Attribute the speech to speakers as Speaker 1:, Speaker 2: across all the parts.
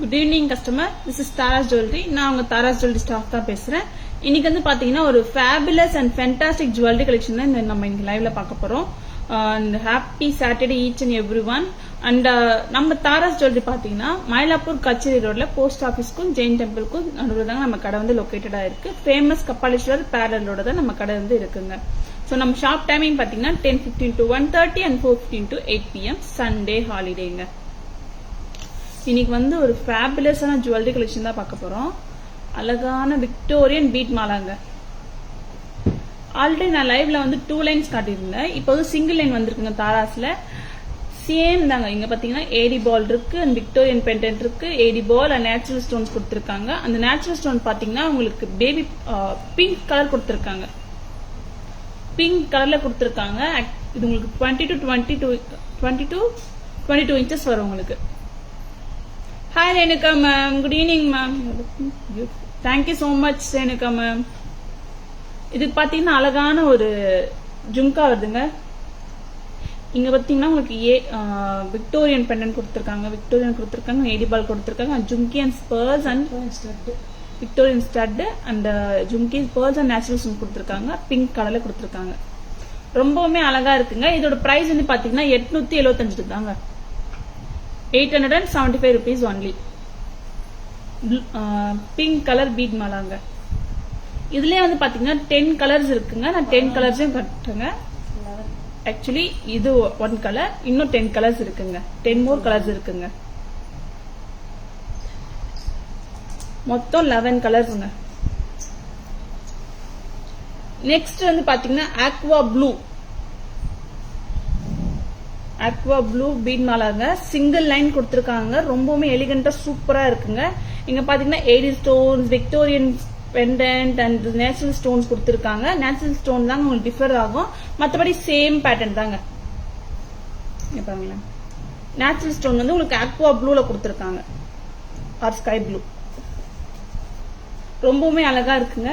Speaker 1: Good evening customer, this is Tara's jewellery. நான் உங்க Tara's jewellery staff தான் பேசுறேன். இன்னைக்கு வந்து பாத்தீங்கன்னா ஒரு fabulous and fantastic jewellery collection தான் நம்ம இன்னைக்கு லைவ்ல பார்க்க போறோம். Happy Saturday each and every one. And நம்ம தாராஸ் ஜுவல்லரி பாத்தீங்கன்னா மயிலாப்பூர் கச்சேரி ரோட்ல போஸ்ட் ஆஃபீஸ்க்கும் ஜெயின் டெம்பிளுக்கும் நடுவில் தான் நம்ம கடை வந்து லொக்கேட்டடா இருக்கு. ஃபேமஸ் கபாலீஸ்வரர் பேரலோட தான் நம்ம கடை வந்து இருக்குங்க. ஸோ நம்ம ஷாப் டைமிங் பாத்தீங்கன்னா 10:15 to 1:30 and 4:15 to 8 PM Sunday ஹாலிடேங்க. இன்னைக்கு வந்து ஒரு ஃபேபுலஸான ஜுவல்லரி கலெக்ஷன் தான் பார்க்க போறோம். அழகான விக்டோரியன் பீட் மாலாங்க. ஆல்ரெடி நான் லைவ்ல வந்து 2 லைன்ஸ் காட்டியிருந்தேன். இப்போ வந்து சிங்கிள் லைன் வந்திருக்குங்க தாராஸ்ல. சேம் தாங்க. இங்க பாத்தீங்கன்னா ஏடி பால் இருக்கு அண்ட் விக்டோரியன் பெண்டன்ட் இருக்கு. ஏடி பால் அண்ட் நேச்சுரல் ஸ்டோன்ஸ் கொடுத்திருக்காங்க. அந்த நேச்சுரல் ஸ்டோன் பாத்தீங்கன்னா உங்களுக்கு பேபி பிங்க் கலர் கொடுத்திருக்காங்க. பிங்க் கலர்ல கொடுத்திருக்காங்க. இது உங்களுக்கு 20 to 22 inches வரும் உங்களுக்கு. Hi Renuka ma'am, good evening ma'am. Thank you so much Renuka ma'am. இது பாத்தீங்கன்னா அழகான ஒரு ஜும்கா வருதுங்க. இங்க பாத்தீங்கன்னா உங்களுக்கு விக்டோரியன் பெண்டன்ட் கொடுத்திருக்காங்க, ஏடி பால் கொடுத்திருக்காங்க, jhumki and spruce and Victorian stud and jhumki spruce and natural stone கொடுத்திருக்காங்க. பிங்க் கலர்ல கொடுத்திருக்காங்க. ரொம்பவுமே அழகா இருக்குங்க. இதோட பிரைஸ் வந்து பாத்தீங்கன்னா 875 தாங்க. 875 rupees only. Pink colour bead மாலாங்க. இதுலயே வந்து பாத்தீங்கன்னா 10 கலர்ஸ் இருக்குங்க. நான் 10 கலர்ஸையும் கட்டுங்க. ஆக்சுவலி இது 1 கலர், இன்னும் 10 கலர்ஸ் இருக்குங்க. 10 more கலர்ஸ் இருக்குங்க. மொத்தம் 11 கலர்ஸ்ங்க. நெக்ஸ்ட் வந்து பாத்தீங்கன்னா ஆக்வா ப்ளூ பீட் மாலாங்க. சிங்கிள் லைன் கொடுத்திருக்காங்க. ரொம்பவுமே எலிகண்டா சூப்பரா இருக்குங்க. இங்க பாத்தீங்கன்னா AD stones, Victorian pendant and natural stones கொடுத்திருக்காங்க. நேச்சுரல் ஸ்டோன் தாங்க உங்களுக்கு டிஃபர் ஆகும். மற்றபடி சேம் பேட்டர்ன் தாங்க. பாருங்களேன், நேச்சுரல் ஸ்டோன் வந்து உங்களுக்கு ஆக்வா ப்ளூல கொடுத்திருக்காங்க ஆர் ஸ்கை ப்ளூ. ரொம்பவுமே அழகா இருக்குங்க.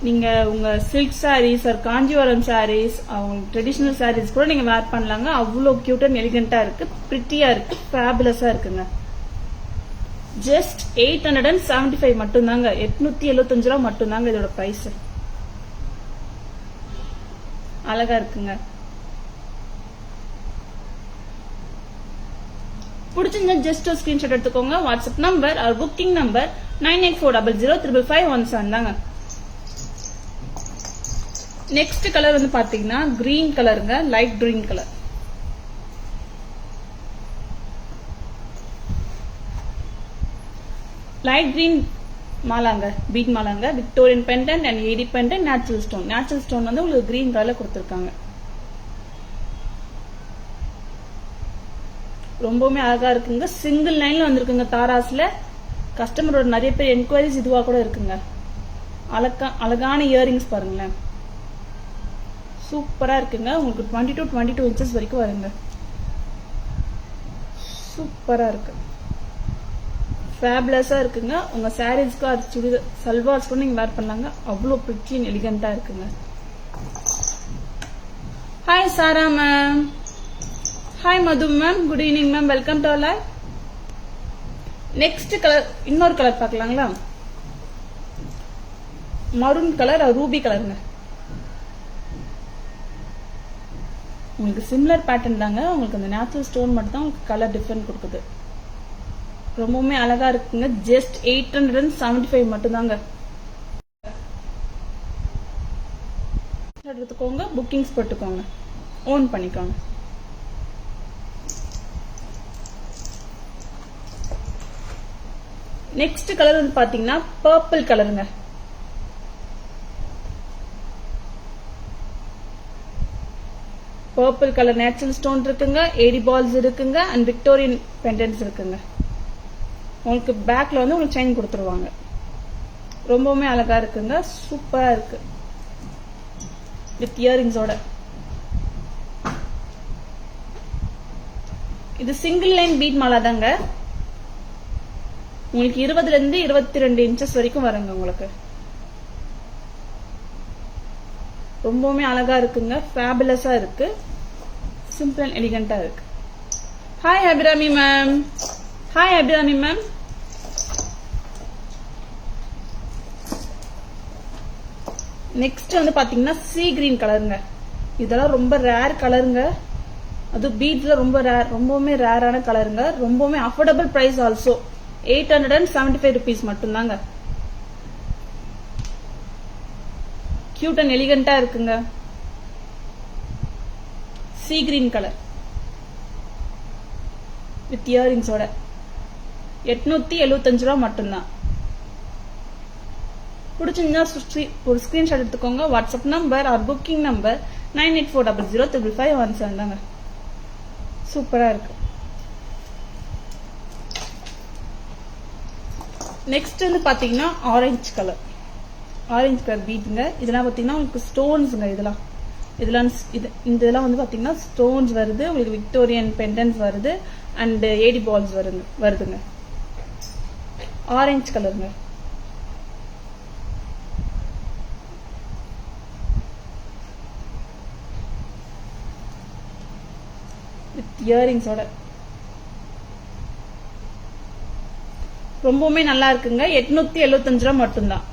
Speaker 1: நீங்க உங்க சில்க் சாரீஸ் ஆர் காஞ்சிவரம் சாரீஸ், அவங்க ட்ரெடிஷனல் சாரீஸ் கூட நீங்க வேர் பண்ணலாங்க. அவ்வளவு கியூட் அண்ட் எலிகண்டா இருக்கு, பிரிட்டியா இருக்கு, ஃபேபுலஸா இருக்குங்க. ஜஸ்ட் 875 மட்டும்தாங்க. 875 ரூபா மட்டும்தாங்க இதோட பிரைஸ். அழகா இருக்குங்க. பிடிச்சிருந்தா ஜஸ்ட் ஒரு ஸ்கிரீன்ஷாட் எடுத்துக்கோங்க. WhatsApp number or booking number 9840055517 தாங்க. நெக்ஸ்ட் கலர் வந்து பாத்தீங்கன்னா கிரீன் கலருங்க, light green colour. Light green மாலாங்க, பீட் மாலாங்க. Victorian pendant and AD pendant, natural stone. Natural stone வந்து உங்களுக்கு கிரீன் கலர்ல கொடுத்திருக்காங்க. ரொம்பவுமே அழகா இருக்குங்க. சிங்கிள் லைன்ல வந்திருக்குங்க தாராஸ்ல. கஸ்டமரோட நிறைய பேர் என்கொயரிஸ் இதுவா கூட இருக்குங்க. அழகான இயரிங்ஸ் பாருங்களேன், சூப்பரா இருக்குங்க. உங்களுக்கு 20 to 22 inches வரைக்கும் வருங்க. சூப்பரா இருக்கு, ஃபேபுலஸா இருக்குங்க. உங்க சாரீஸ்க்கு அது சுடிதார் சல்வார்ஸ் கூட நீங்க வேர் பண்ணலாங்க. அவ்வளோ பிரிட்டி அண்ட் எலிகண்டா இருக்குங்க. Hi Sara ma'am. Hi Madhu ma'am, good evening ma'am. Welcome to live. Next colour, இன்னொரு கலர் பார்க்கலாங்களா? மரூன் கலர், ரூபி கலருங்க. உங்களுக்கு சிமிலர் பேட்டர்ன் தாங்க. உங்களுக்கு அந்த நேச்சுரல் ஸ்டோன் மட்டும் தான் உங்களுக்கு கலர் டிஃபரெண்ட் கொடுக்குது. ரொம்பவுமே அழகா இருக்குங்க. ஜஸ்ட் 875 மட்டும் தாங்க. எடுத்துக்கோங்க, புக்கிங்ஸ் போட்டுக்கோங்க, ஓன் பண்ணிக்கோங்க. நெக்ஸ்ட் கலர் வந்து பாத்தீங்கன்னா பர்பிள் கலருங்க. பர்பிள் கலர் நேச்சுரல் ஸ்டோன் இருக்குங்க, ஏடி பால்ஸ் இருக்குங்க அண்ட் விக்டோரியன் பெண்டன்ட்ஸ் இருக்குங்க. உங்களுக்கு பேக்ல வந்து உங்களுக்கு செயின் கொடுத்துருவாங்க. ரொம்பவுமே அழகா இருக்குங்க, சூப்பரா இருக்கு வித் இயரிங்ஸோட. இது சிங்கிள் லைன் பீட் மாலா தாங்க. உங்களுக்கு 20 இருந்து 22 inches வரைக்கும் வருங்க உங்களுக்கு. ரொம்பவுமே அழகா இருக்குங்க, ஃபேபுலஸா இருக்கு, சிம்பிள் அண்ட் எலிகண்டா இருக்கு. Hi Abirami ma'am. Hi Abirami ma'am. Next வந்து பாத்தீங்கன்னா சீ கிரீன் கலருங்க. இதெல்லாம் ரொம்ப ரேர் கலருங்க. அது பீட்ஸ்ல ரொம்ப ரேர், ரொம்பவுமே ரேரான கலருங்க. ரொம்பவுமே அஃபோர்டபுள் பிரைஸ் ஆல்சோ. 875 rupees மட்டும்தாங்க. கியூட் அண்ட் எலிகண்டா இருக்குங்க. சீ கிரீன் கலர் வித் இயரிங்ஸோட 875 ரூபா மட்டும்தான். பிடிச்சிருந்தா ஒரு ஸ்கிரீன்ஷாட் எடுத்துக்கோங்க. WhatsApp number or booking number 9840055517 தாங்க. சூப்பரா இருக்கு. நெக்ஸ்ட் வந்து பாத்தீங்கன்னா ஆரஞ்சு கலர் பீட்ங்க. இதெல்லாம் பாத்தீங்கன்னா உங்களுக்கு ஸ்டோன்ஸ்ங்க. இதெல்லாம் வந்து பாத்தீங்கன்னா ஸ்டோன்ஸ் வருது. உங்களுக்கு விக்டோரியன் பெண்டன்ஸ் வருது அண்ட் ஏடி பால்ஸ் வருதுங்க. ஆரஞ்சு கலருங்க. வித் இயரிங்ஸோட ரொம்பவுமே நல்லா இருக்குங்க. 875 ரூபா மட்டும்தான்.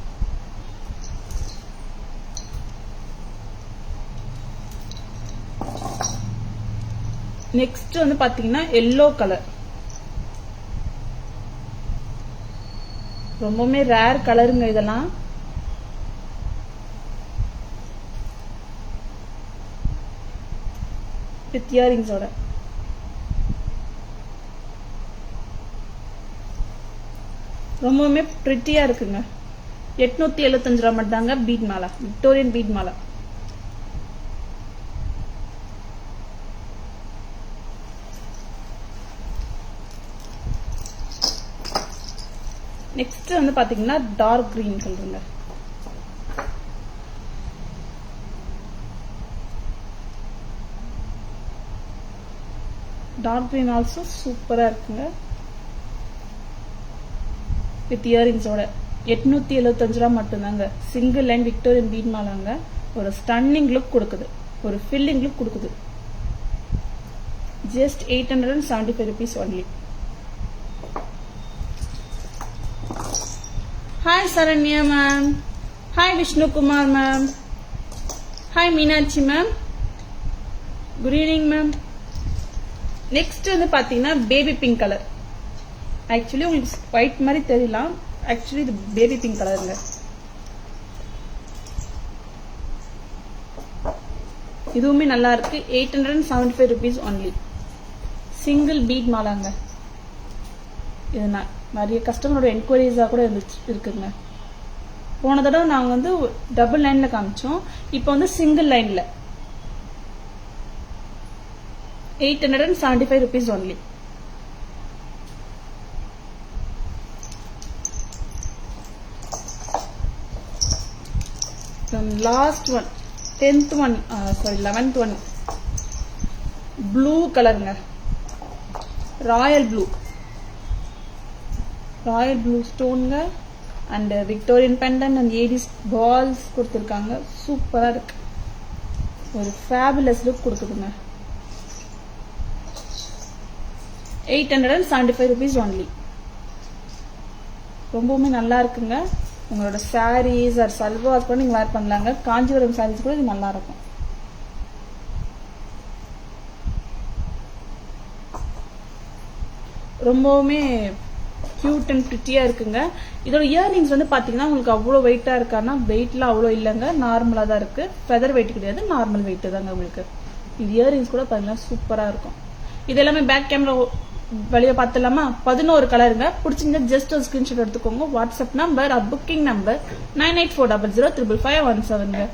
Speaker 1: நெக்ஸ்ட் வந்து பாத்தீங்கன்னா எல்லோ கலர். ரொம்பவுமே ரேர் கலருங்க. இதெல்லாம் வித் இயரிங்ஸோட ரொம்பவுமே பிரிட்டியா இருக்குங்க. 875 ரூபா மட்டும் தாங்க. பீட் மாலா, விக்டோரியன் பீட் மாலா. நெக்ஸ்ட் வந்து பாத்தீங்கன்னா டார்க் கிரீன் கலருங்க. டார்க் கிரீன் ஆல்சோ சூப்பரா இருக்குங்க. வித் இயரிங்ஸோட 875 ரூபா மட்டும்தாங்க. சிங்கிள் லைன் விக்டோரியன் பீட் மாலாங்க. ஒரு ஸ்டன்னிங் லுக் கொடுக்குது, ஒரு ஃபில்லிங் லுக் கொடுக்குது. Just 875 rupees only. Hi Saranya ma'am. Hi Vishnu Kumar ma'am. Hi Meenakshi ma'am. Good evening ma'am. Next வந்து பாத்தீங்கன்னா பேபி பிங்க் கலர். ஆக்சுவலி உங்களுக்கு ஒயிட் மாதிரி தெரியலாம். ஆக்சுவலி இது பேபி பிங்க் கலருங்க. இதுவுமே நல்லா இருக்கு. 875 rupees only. சிங்கிள் பீட் மாலாங்க. இது நிறைய கஸ்டமரோட என்கொயரிஸா கூட இருக்குங்க. போன தடவை நாங்க வந்து டபுள் லைன்ல காமிச்சோம். இப்போ வந்து சிங்கிள் லைன்ல 875 rupees only. Last one 10th one, sorry 11th one, blue கலருங்க. ராயல் ப்ளூ ஸ்டோனுங்க and Victorian pendant and ADs balls கொடுத்துருக்காங்க. சூப்பரா இருக்கு. ஒரு ஃபேபுலஸ் லுக் கொடுக்குதுங்க. 875 rupees only. ரொம்பவுமே நல்லா இருக்குங்க. உங்களோட சாரீஸ் ஆர் சல்வார் கூட நீங்க வேர் பண்ணலாங்க. காஞ்சிபுரம் சாரீஸ் கூட இது நல்லா இருக்கும். ரொம்பவுமே கியூட் அண்ட் பிரிட்டியா இருக்குங்க. இதோட இயர்ரிங்ஸ் வந்து பாத்தீங்கன்னா உங்களுக்கு அவ்வளோ வெயிட்டா இருக்கான்னா வெயிட்ல அவ்வளோ இல்லைங்க. நார்மலா தான் இருக்கு. ஃபெதர் வெயிட் கிடையாது, நார்மல் வெயிட் தாங்க உங்களுக்கு. இது இயர்ரிங்ஸ் கூட பாத்தீங்கன்னா சூப்பரா இருக்கும். இது எல்லாமே பேக் கேமரா வெளியே பார்த்துலாமா? 11 கலருங்க. பிடிச்சிங்க ஜஸ்ட் ஒரு ஸ்கிரீன்ஷாட் எடுத்துக்கோங்க. WhatsApp number booking number 9840055517.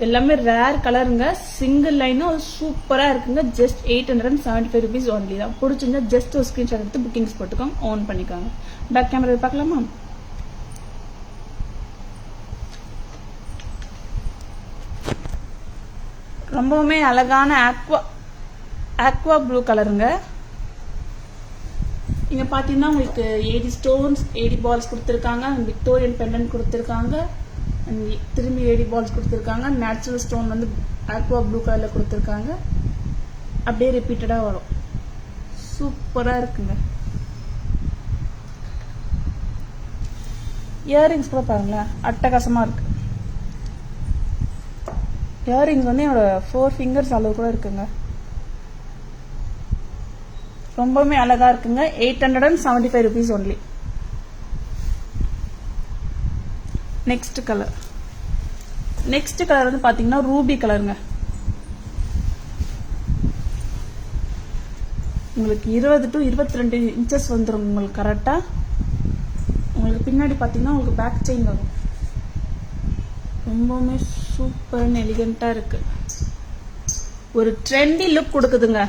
Speaker 1: எல்லாமே ரேர் கலருங்க. சிங்கிள் லைனும் சூப்பரா இருக்குங்க. ஜஸ்ட் 875 rupees only தான். பிடிச்சிங்க ஜஸ்ட் ஒரு ஸ்கிரீன்ஷாட் எடுத்து புக்கிங்ஸ் போட்டுக்கோங்க, ஆன் பண்ணிக்கோங்க. பேக் கேமரா பார்க்கலாமா? ரொம்பவுமே அழகான ஆக்வா ப்ளூ கலருங்க. இங்க பாத்தீங்கன்னா உங்களுக்கு ஏடி ஸ்டோன்ஸ், ஏடி பால்ஸ் கொடுத்துருக்காங்க, விக்டோரியன் பெண்டன்ட் கொடுத்துருக்காங்க, திரும்பி ஏடி பால்ஸ் கொடுத்துருக்காங்க. நேச்சுரல் ஸ்டோன் வந்து ஆக்வா ப்ளூ கலர்ல கொடுத்துருக்காங்க. அப்படியே ரிப்பீட்டடா வரும். சூப்பரா இருக்குங்க. இயரிங்ஸ் கூட பாருங்களேன், அட்டகாசமாக இருக்கு. இயரிங்ஸ் வந்து என்னோட 4 ஃபிங்கர்ஸ் அளவு கூட இருக்குங்க. ரொம்பவுமே அழகா இருக்குங்க. 875 rupees ஒன்லி. நெக்ஸ்ட் கலர் வந்து பாத்தீங்கன்னா ரூபி கலருங்க. உங்களுக்கு 20 to 22 inches வந்துடும் உங்களுக்கு கரெக்டா. உங்களுக்கு பின்னாடி பாத்தீங்கன்னா உங்களுக்கு பேக் செயின் வரும். ரொம்பவுமே சூப்பர் அண்ட் எலிகண்டா இருக்கு. ஒரு ட்ரெண்டி லுக் கொடுக்குதுங்க.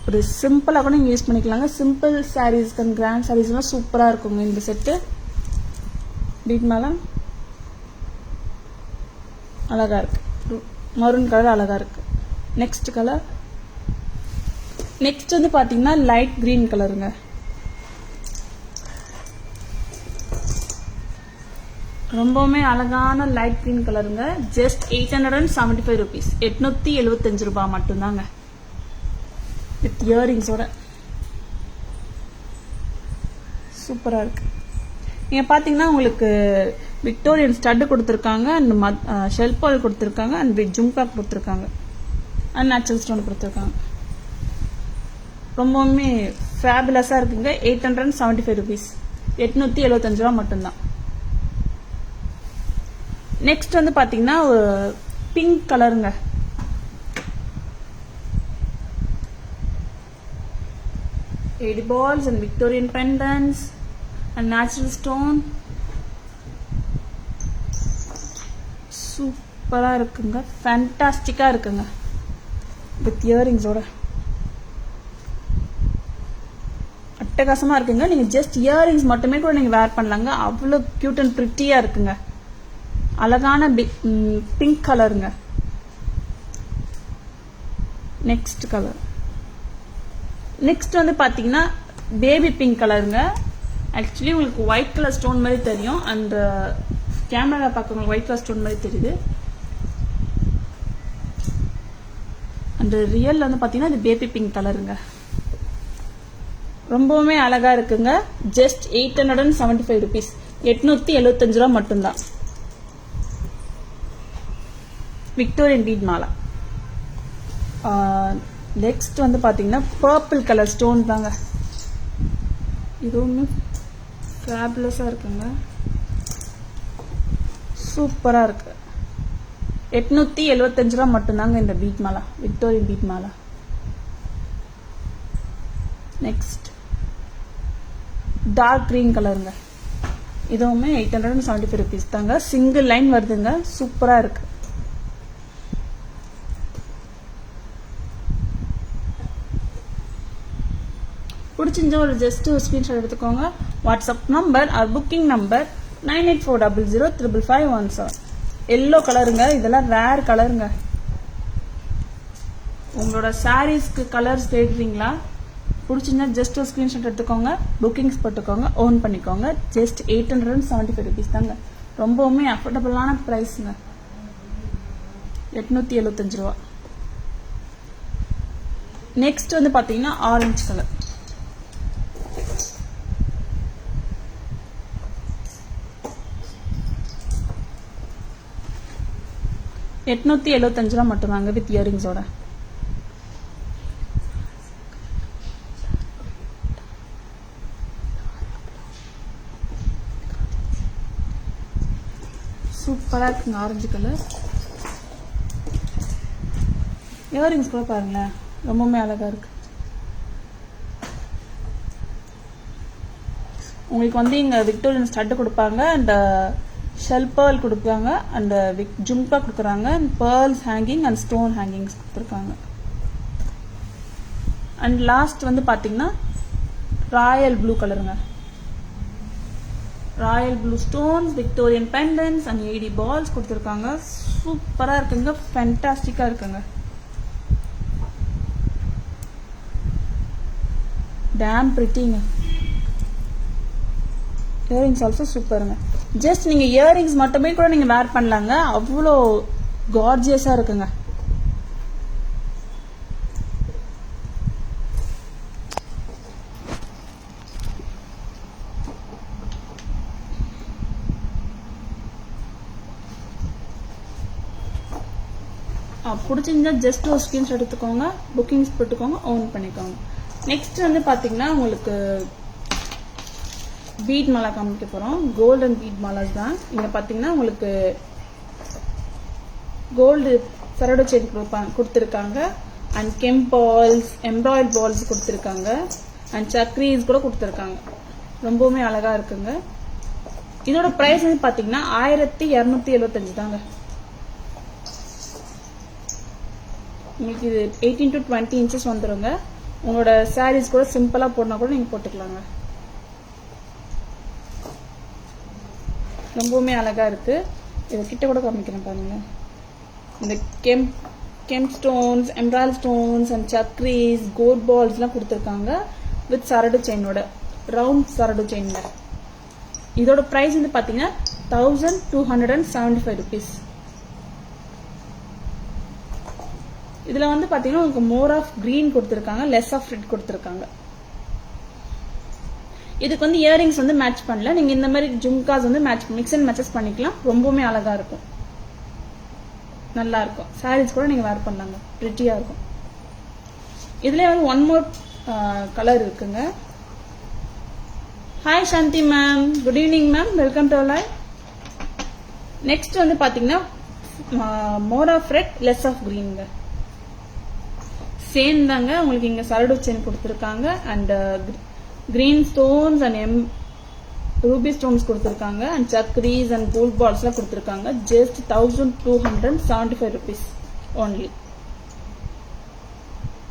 Speaker 1: ஒரு சிம்பிளா கூட நீங்க யூஸ் பண்ணிக்கலாங்க. Simple sarees and grand sarees எல்லாம் சூப்பரா இருக்குங்க இந்த செட்டு. பீட் மேல அழகா இருக்கு. மரூன் கலர் அழகா இருக்கு. Next colour. நெக்ஸ்ட் வந்து பாத்தீங்கன்னா லைட் கிரீன் கலருங்க. ரொம்பவுமே அழகான லைட் கிரீன் கலருங்க. Just 875 rupees. 875 ரூபாய் மட்டும்தாங்க. வித் இயரிங்ஸோட சூப்பரா இருக்கு. நீங்க பாத்தீங்கன்னா உங்களுக்கு விக்டோரியன் ஸ்டட் கொடுத்துருக்காங்க, அண்ட் ஷெல் பால் கொடுத்துருக்காங்க, அண்ட் ஜும்கா கொடுத்துருக்காங்க, அண்ட் நேச்சுரல் ஸ்டோன் கொடுத்துருக்காங்க. ரொம்பவுமே ஃபேபுலஸா இருக்குங்க. 875 rupees. 875 ரூபா மட்டும்தான். நெக்ஸ்ட் வந்து பாத்தீங்கன்னா பிங்க் கலருங்க. AD balls and Victorian pendants and natural stone. சூப்பரா இருக்குங்க. ஃபேண்டாஸ்டிக்கா இருக்குங்க. வித் இயரிங்ஸோட அட்டகாசமா இருக்குங்க. நீங்க ஜஸ்ட் இயரிங்ஸ் மட்டுமே கூட நீங்க வேர் பண்ணலாங்க. அவ்வளவு கியூட் அண்ட் பிரிட்டியா இருக்குங்க. அழகான பிங்க் கலருங்க. Next colour. நெக்ஸ்ட் வந்து பாத்தீங்கன்னா பேபி பிங்க் கலருங்க. ஆக்சுவலி உங்களுக்கு ஒயிட் கலர் ஸ்டோன் மாதிரி தெரியும். அந்த கேமரா பார்க்க உங்களுக்கு ஒயிட் கலர் ஸ்டோன் மாதிரி தெரியுது. அந்த ரியல் வந்து பாத்தீங்கன்னா இது பேபி பிங்க் கலருங்க. ரொம்பவுமே அழகா இருக்குங்க. Just 875 rupees. 875 ரூபா மட்டும்தான். விக்டோரியன் பீட் மாலா. நெக்ஸ்ட் வந்து பாத்தீங்கன்னா பர்பிள் கலர் ஸ்டோன் தாங்க. இதுவுமே ஃபேபுலஸா இருக்குங்க. சூப்பரா இருக்கு. 875 ரூபா மட்டும்தாங்க இந்த பீட் மாலா, விக்டோரியன் பீட் மாலா. நெக்ஸ்ட் டார்க் கிரீன் கலருங்க. இதுவுமே 875 rupees தாங்க. சிங்கிள் லைன் வருதுங்க. சூப்பரா இருக்கு. பிடிச்சிருந்தா ஒரு ஜஸ்ட் ஒரு ஸ்கிரீன்ஷாட் எடுத்துக்கோங்க. WhatsApp number or booking number 9840055517. Yellow கலருங்க. இதெல்லாம் ரேர் கலருங்க. உங்களோட சாரீஸ்க்கு கலர்ஸ் தேடுறீங்களா? பிடிச்சிருந்தா ஜஸ்ட் ஒரு ஸ்கிரீன்ஷாட் எடுத்துக்கோங்க. புக்கிங்ஸ் போட்டுக்கோங்க. ஓன் பண்ணிக்கோங்க. ஜஸ்ட் 875 rupees தாங்க. ரொம்பவுமே அஃபோர்டபுளான பிரைஸ்ங்க. 875 ரூபா. நெக்ஸ்ட் வந்து பாத்தீங்கன்னா ஆரஞ்சு கலர். $875 மட்டும்தாங்க வித் இயரிங்ஸோட. சூப்பரா இருக்குங்க ஆரஞ்சு கலர். இயரிங்ஸ் கூட பாருங்களேன், ரொம்பவுமே அழகா இருக்கு. உங்களுக்கு வந்து இங்க விக்டோரியன் ஸ்டட் கொடுப்பாங்க, அண்ட் ஷெல் பேர்ல் கொடுப்பாங்க, அண்ட் ஜும்கா கொடுக்குறாங்க, and pearls hanging and stone hangings கொடுத்துருக்காங்க. அண்ட் லாஸ்ட் வந்து பாத்தீங்கன்னா ராயல் ப்ளூ கலருங்க. Royal blue stones, Victorian pendants and AD balls கொடுத்துருக்காங்க. சூப்பரா இருக்குங்க. ஃபேண்டாஸ்டிக்கா இருக்குங்க. டேம் பிரிட்டிங்க. இயரிங்ஸ் ஆல்சோ சூப்பருங்க. ஜஸ்ட் நீங்க இயரிங்ஸ் மட்டுமே கூட நீங்க வேர் பண்ணலாங்க. அவ்வளோ கார்ஜியஸா இருக்குங்க. பிடிச்சிருந்தா ஜஸ்ட் ஒரு ஸ்கிரீன்ஷாட் எடுத்துக்கோங்க, புக்கிங்ஸ் போட்டுக்கோங்க, ஓன் பண்ணிக்கோங்க. நெக்ஸ்ட் வந்து பாத்தீங்கன்னா உங்களுக்கு பீட் மாலா காமிக்க போறோம். கோல்டன் பீட் மாலாஸ் தான். இங்க பாத்தீங்கன்னா உங்களுக்கு கோல்டு சரடு செயின் கொடுத்துருக்காங்க, அண்ட் கெம்ப் பால்ஸ், எம்ப்ராய்ட் பால்ஸ் கொடுத்துருக்காங்க, அண்ட் சக்ரீஸ் கூட கொடுத்துருக்காங்க. ரொம்பவுமே அழகா இருக்குங்க. இதோட பிரைஸ் வந்து பாத்தீங்கன்னா 1275 தாங்க. உங்களுக்கு இது 18 to 20 இன்ச்சஸ் வந்துருங்க. உங்களோட சாரீஸ் கூட சிம்பிளா போடனா கூட நீங்க போட்டுக்கலாங்க. ரொம்பவுமே அழகா இருக்கு. இதை கிட்ட கூட காமிக்கிறேன் பாருங்க. இந்த kemp stones, emerald stones and சக்ரீஸ், கோல்ட் பால்ஸ் எல்லாம் கொடுத்துருக்காங்க வித் சரடு செயினோட, ரவுண்ட் சரடு செயின்ல. இதோட பிரைஸ் வந்து பாத்தீங்கன்னா 1275 rupees. இதுல வந்து பாத்தீங்கன்னா உங்களுக்கு மோர் ஆஃப் கிரீன் கொடுத்துருக்காங்க, லெஸ் ஆஃப் ரெட் கொடுத்துருக்காங்க. இதுக்கு வந்து இயரிங்ஸ் வந்து மேட்ச் பண்ணல, நீங்க இந்த மாதிரி ஜும்காஸ் வந்து மிக்ஸ் அண்ட் மேட்சஸ் பண்ணிக்கலாம். ரொம்பவுமே அழகா இருக்கும், நல்லா இருக்கும். சாரீஸ் கூட நீங்க வேர் பண்ணலாங்க, பிரிட்டியா இருக்கும். இதுல வந்து ஒன் மோர் கலர் இருக்குங்க. Hi Shanthi ma'am, good evening ma'am, welcome to live. Next வந்து பாத்தீங்கன்னா more of red, less of கிரீன்ங்க. சேம் தாங்க. உங்களுக்கு இங்க சரடு செயின் கொடுத்துருக்காங்க, and green stones and ruby stones கொடுத்துருக்காங்க, அண்ட் சக்ரீஸ் அண்ட் கோல்ட் பால்ஸ் எல்லாம் கொடுத்துருக்காங்க. Just 1275 rupees only.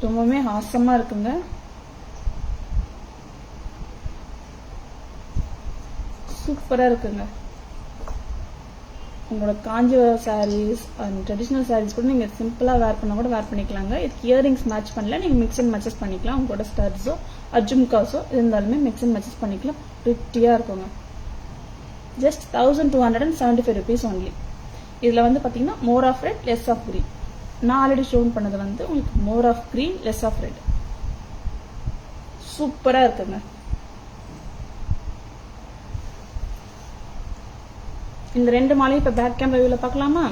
Speaker 1: ரொம்பவுமே ஆசமா இருக்குங்க. சூப்பரா இருக்குங்க. உங்களோட Kanchipuram saris and traditional saris கூட நீங்க சிம்பிளா வேர் பண்ண கூட வேர் பண்ணிக்கலாங்க. இதுக்கு இயரிங்ஸ் மேட்ச் பண்ணல, நீங்க மிக்ஸ் அண்ட் மேட்சஸ் பண்ணிக்கலாம். உங்களோட ஸ்டட்ஸோ அஜும்காஸோ இருந்தாலுமே மிக்ஸ் அண்ட் மேட்சஸ் பண்ணிக்கலாம். பிரிட்டியா இருக்குங்க. Just 1275 rupees only. இதுல வந்து பாத்தீங்கன்னா more of red, less of green. நான் ஆல்ரெடி ஷோன் பண்ணது வந்து உங்களுக்கு more of green, less of red. சூப்பரா இருக்குங்க. இந்த ரெண்டு மாலையும் இப்ப பேக் கேமரா வியூல பார்க்கலாமா?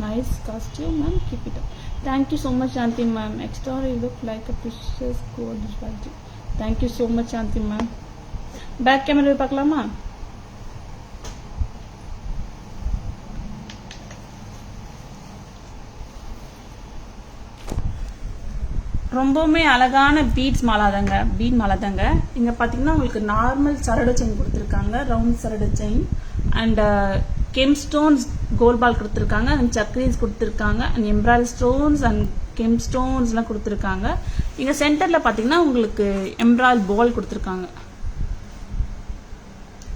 Speaker 1: Nice costume ma'am, keep it up. Thank you so much Shanthi ma'am. Extra you look like a precious gold jewellery. Thank you so much Shanthi ma'am. Back camera பார்க்கலாமா? ரொம்பவுமே அழகான பீட் மாலா தாங்க. இங்க பாத்தீங்கன்னா உங்களுக்கு நார்மல் சரடு செயின் கொடுத்துருக்காங்க, ரவுண்ட் சரடு chain, and gem stones gold ball கொடுத்துருக்காங்க, அண்ட் சக்ரீஸ் கொடுத்துருக்காங்க, and emerald stones and gem stones எல்லாம் கொடுத்துருக்காங்க. இங்க சென்டர்ல பாத்தீங்கன்னா உங்களுக்கு எம்ப்ராய்ட் பால் கொடுத்துருக்காங்க.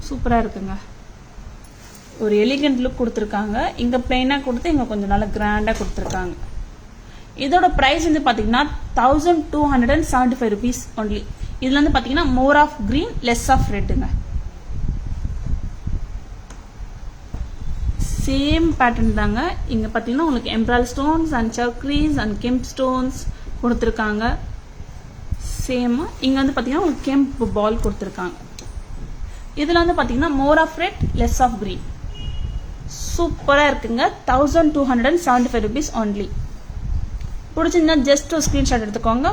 Speaker 1: சூப்பரா இருக்குங்க. ஒரு எலிகன்ட் லுக் கொடுத்துருக்காங்க. இங்க பிளைனா கொடுத்து இங்க கொஞ்சம் நல்லா கிராண்டா கொடுத்துருக்காங்க. இதோட பிரைஸ் வந்து பாத்தீங்கன்னா 1275 rupees ஒன்லி. இதுல வந்து பாத்தீங்கன்னா more of green, less of ரெட்டுங்க. சேம் பேட்டர்ன் தாங்க. இங்க பாத்தீங்கன்னா உங்களுக்கு எம்ப்ராய்ட் ஸ்டோன்ஸ் அண்ட் சக்ரீஸ் அண்ட் கெம்ப் ஸ்டோன்ஸ் கொடுத்துருக்காங்க. சேம் இங்க வந்து பாத்தீங்கன்னா உங்களுக்கு கெம்ப் பால் கொடுத்துருக்காங்க. இதுல வந்து பாத்தீங்கன்னா more of red, less of green. சூப்பரா இருக்குங்க. 1275 rupees ஒன்லி. பிடிச்சிருந்தா ஜஸ்ட் ஒரு ஸ்கிரீன்ஷாட் எடுத்துக்கோங்க,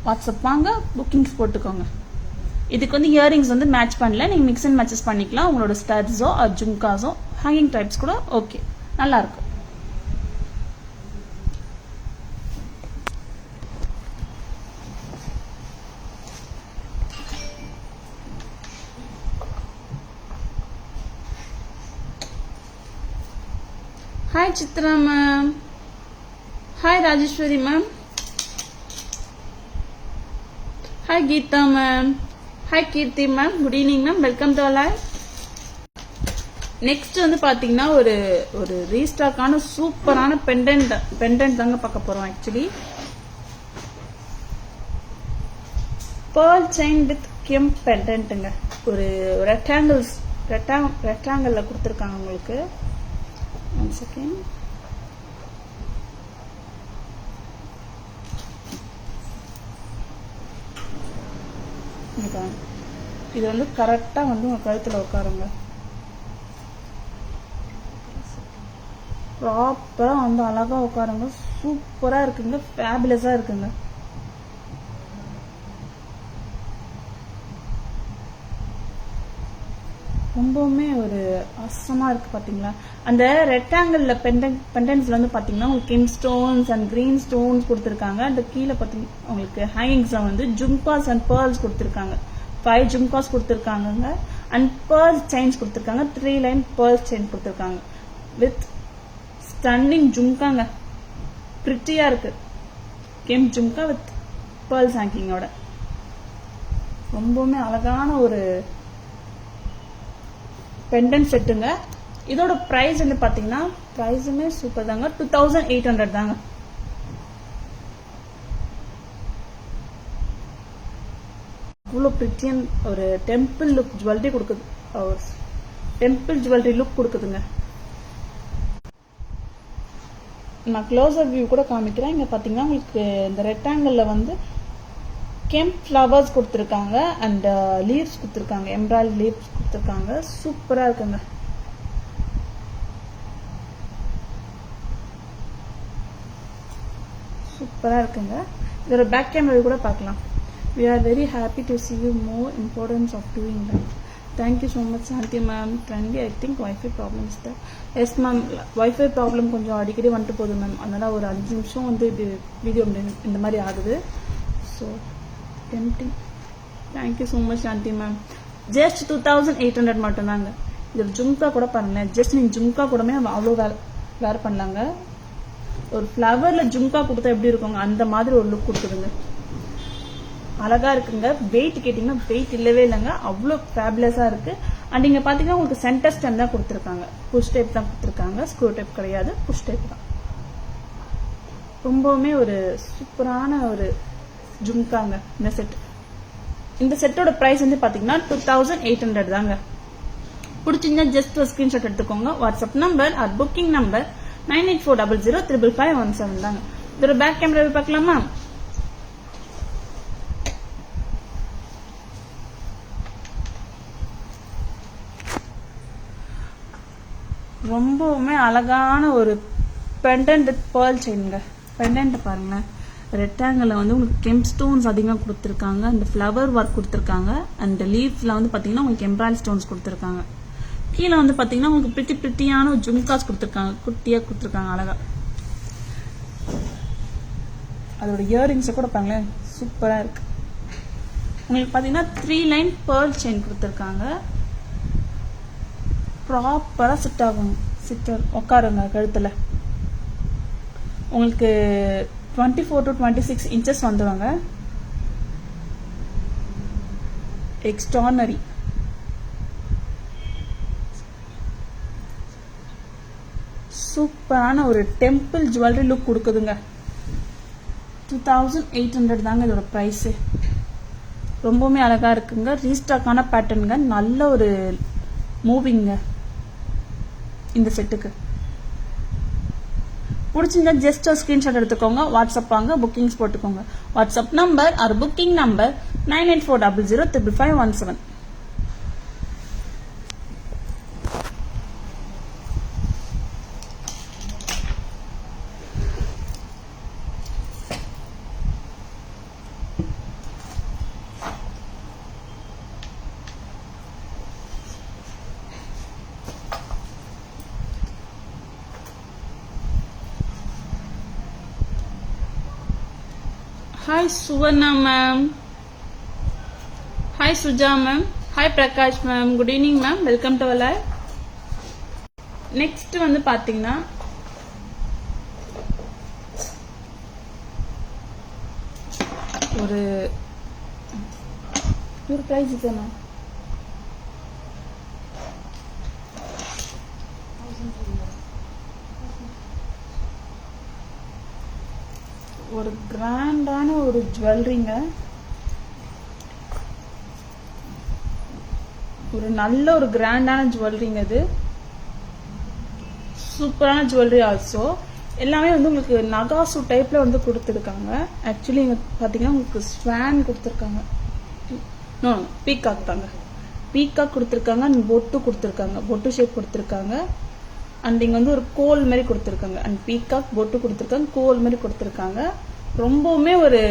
Speaker 1: வாட்ஸ்அப் வாங்க, புக்கிங்ஸ் போட்டுக்கோங்க. இதுக்கு வந்து இயரிங்ஸ் வந்து மேட்ச் பண்ணல, நீங்க மிக்ஸ் அண்ட் மேட்சஸ் பண்ணிக்கலாம். உங்களோட ஸ்டட்ஸோ ஜும்காஸோ ஹேங்கிங் டைப்ஸ் கூட ஓகே, நல்லா இருக்கும். Hi Chitra ma'am. Hi Rajeshwari ma'am. Hi Geetha ma'am. Hi Keerthi ma'am. Good evening ma'am, welcome to live. Next வந்து பாத்தீங்கன்னா ஒரு ஒரு ரீஸ்டாக்கான சூப்பரான பெண்டன்ட் தாங்க பார்க்க போறோம். ஆக்சுவலி பேர்ல் செயின் வித் கெம்ப் பெண்டன்ட்டுங்க. ஒரு ரெக்டாங்கிள்ல கொடுத்துருக்காங்க உங்களுக்கு. One second. இது வந்து கரெக்டா வந்து உங்க கழுத்துல உட்காருங்க. ப்ராப்பரா வந்து அழகா உட்காருங்க. சூப்பரா இருக்குங்க, ஃபேபுலஸா இருக்குங்க. ரொம்பவுமே ஒரு அசமா இருக்கு பாத்தீங்களா. அந்த ரெக்டாங்கிள் பெண்டன்ஸ்ல வந்து பாத்தீங்கன்னா உங்களுக்கு கிம் ஸ்டோன்ஸ் அண்ட் கிரீன் ஸ்டோன்ஸ் கொடுத்துருக்காங்க. அந்த கீழே பாத்தீங்கன்னா உங்களுக்கு ஹேங்கிங்ஸ்ல வந்து ஜும்காஸ் அண்ட் பேர்ல்ஸ் கொடுத்துருக்காங்க. 5 ஜும்காஸ் கொடுத்துருக்காங்க அண்ட் பேர்ல்ஸ் செயின்ஸ் கொடுத்துருக்காங்க. 3 லைன் பேர்ல்ஸ் செயின் கொடுத்துருக்காங்க வித் ஸ்டன்னிங் ஜும்காங்க. பிரிட்டியா இருக்கு. கிம் ஜும்கா வித் பேர்ல்ஸ் ஹேங்கிங்கோட ரொம்பவுமே அழகான ஒரு பெண்டன் செட்டுங்க. இதோட பிரைஸ் வந்து பாத்தீங்கன்னா பிரைஸுமே சூப்பர் தாங்க. 2800 தாங்க. இவ்வளோ பிரிட்டியன் ஒரு டெம்பிள் லுக் ஜுவல்லரி கொடுக்குது. டெம்பிள் ஜுவல்லரி லுக் கொடுக்குதுங்க. நான் க்ளோஸர் வியூ கூட காமிக்கிறேன். இங்க பாத்தீங்கன்னா உங்களுக்கு இந்த ரெக்டாங்கிள்ல வந்து கெம்ப் ஃப்ளவர்ஸ் கொடுத்துருக்காங்க அண்ட் லீவ்ஸ் கொடுத்துருக்காங்க. எம்ப்ராய்டரி லீவ்ஸ் கொடுத்துருக்காங்க. சூப்பரா இருக்குங்க. சூப்பரா இருக்குங்க. இதோட பேக் கேமரா கூட பார்க்கலாம். We are very happy to see you more importance of doing that. Thank you so much Shanti ma'am. Friendly I think Wi-Fi problem is there. Yes ma'am, Wi-Fi problem கொஞ்சம் அடிக்கடி வந்துட்டு போகுது ma'am. அதனால ஒரு 5 நிமிஷம் வந்து வீடியோ இந்த மாதிரி ஆகுது. So tempting. Thank you so much Shanti ma'am. Just 2800 மட்டும்தாங்க. இது ஜும்கா கூட பாருங்களேன். ஜஸ்ட் நீங்க ஜும்கா கூடமே அவ்வளோ வேர் பண்ணலாங்க. ஒரு ஃப்ளவர்ல ஜும்கா கொடுத்தா எப்படி இருக்குங்க அந்த மாதிரி ஒரு லுக் கொடுக்குதுங்க. அழகா இருக்குங்க. வெயிட் கேட்டீங்கன்னா வெயிட் இல்லவே இல்லைங்க. அவ்வளோ ஃபேபுலஸா இருக்கு. அண்ட் இங்க பாத்தீங்கன்னா உங்களுக்கு சென்டர் ஸ்டெம் தான் கொடுத்துருக்காங்க. புஷ் டைப் தான் கொடுத்துருக்காங்க. ஸ்க்ரூ டைப் கிடையாது, புஷ் டைப் தான். ரொம்பவுமே ஒரு சூப்பரான ஒரு ஜும்காங்க இந்த செட். இந்த செட்டோட பிரைஸ் வந்து பாத்தீங்கன்னா 2800 தாங்க. பிடிச்சிருந்தா ஜஸ்ட் ஒரு ஸ்கிரீன்ஷாட் எடுத்துக்கோங்க. WhatsApp number or booking number 9840055517 தாங்க. இதோட பேக் கேமரா பார்க்கலாமா. ரொம்பவுமே அழகான ஒரு பெண்டன்ட் பேர்ல் செயின்ங்க. பெண்டன்ட் பாருங்களேன். ரெக்டாங்கிள் வந்து உங்களுக்கு கெம்ப் ஸ்டோன்ஸ் அதிகமாக கொடுத்துருக்காங்க. அந்த ஃப்ளவர் ஒர்க் கொடுத்துருக்காங்க. அண்ட் லீஃப்ல வந்து பாத்தீங்கன்னா உங்களுக்கு எம்ப்ராய்டரி ஸ்டோன்ஸ் கொடுத்துருக்காங்க. கீழே வந்து பாத்தீங்கன்னா உங்களுக்கு பிரிட்டியான ஜும்காஸ் கொடுத்துருக்காங்க. குட்டியா கொடுத்துருக்காங்க அழகா. அதோட இயரிங்ஸ் கூட பாருங்களேன். சூப்பரா இருக்கு. உங்களுக்கு பாத்தீங்கன்னா 3 லைன் பேர்ல் செயின் கொடுத்துருக்காங்க. ப்ராப்பரா சிட் ஆகும். சிட்டர் உட்காருங்க கழுத்துல. உங்களுக்கு 24 to 26 இன்ச்சஸ் வந்துருவாங்க. எக்ஸ்ட்ரானரி. சூப்பரான ஒரு டெம்பிள் ஜுவல்லரி லுக் கொடுக்குதுங்க. 2800 தாங்க இதோட பிரைஸ். ரொம்பவுமே அழகா இருக்குங்க. ரீஸ்டாக்கான பேட்டர்னுங்க. நல்ல ஒரு மூவிங்க இந்த செட்டுக்கு. பிடிச்சிருந்தா ஜஸ்ட் ஒரு ஸ்கிரீன்ஷாட் எடுத்துக்கோங்க. வாட்ஸ்அப் வாங்க, புக்கிங்ஸ் போட்டுக்கோங்க. WhatsApp number or booking number 9840055517. Hi Suvarna ma'am. Hi Suja ma'am. Hi Prakash ma'am. Good evening ma'am. Welcome to our live. Next வந்து பாத்தீங்கன்னா ஒரு பிரைஸ் தானா ஒரு கிராண்டான ஒரு ஜுவல்லரிங்க. ஒரு நல்ல ஒரு கிராண்டான ஜுவல்லரிங்க. இது சூப்பரான ஜுவல்லரி. ஆல்சோ எல்லாமே வந்து உங்களுக்கு நகாசு டைப்ல வந்து கொடுத்துருக்காங்க. ஆக்சுவலி இங்க பாத்தீங்கன்னா உங்களுக்கு ஸ்வான் கொடுத்துருக்காங்க. பீகாக் தாங்க. பீகாக் கொடுத்துருக்காங்க. பொட்டு கொடுத்துருக்காங்க. பொட்டு ஷேப் கொடுத்துருக்காங்க. அண்ட் இங்க வந்து ஒரு கோல் மாதிரி கொடுத்துருக்காங்க. அண்ட் பீகாக் பொட்டு கொடுத்துருக்காங்க, கோல் மாதிரி கொடுத்துருக்காங்க. ரொம்பவுமே ஒரு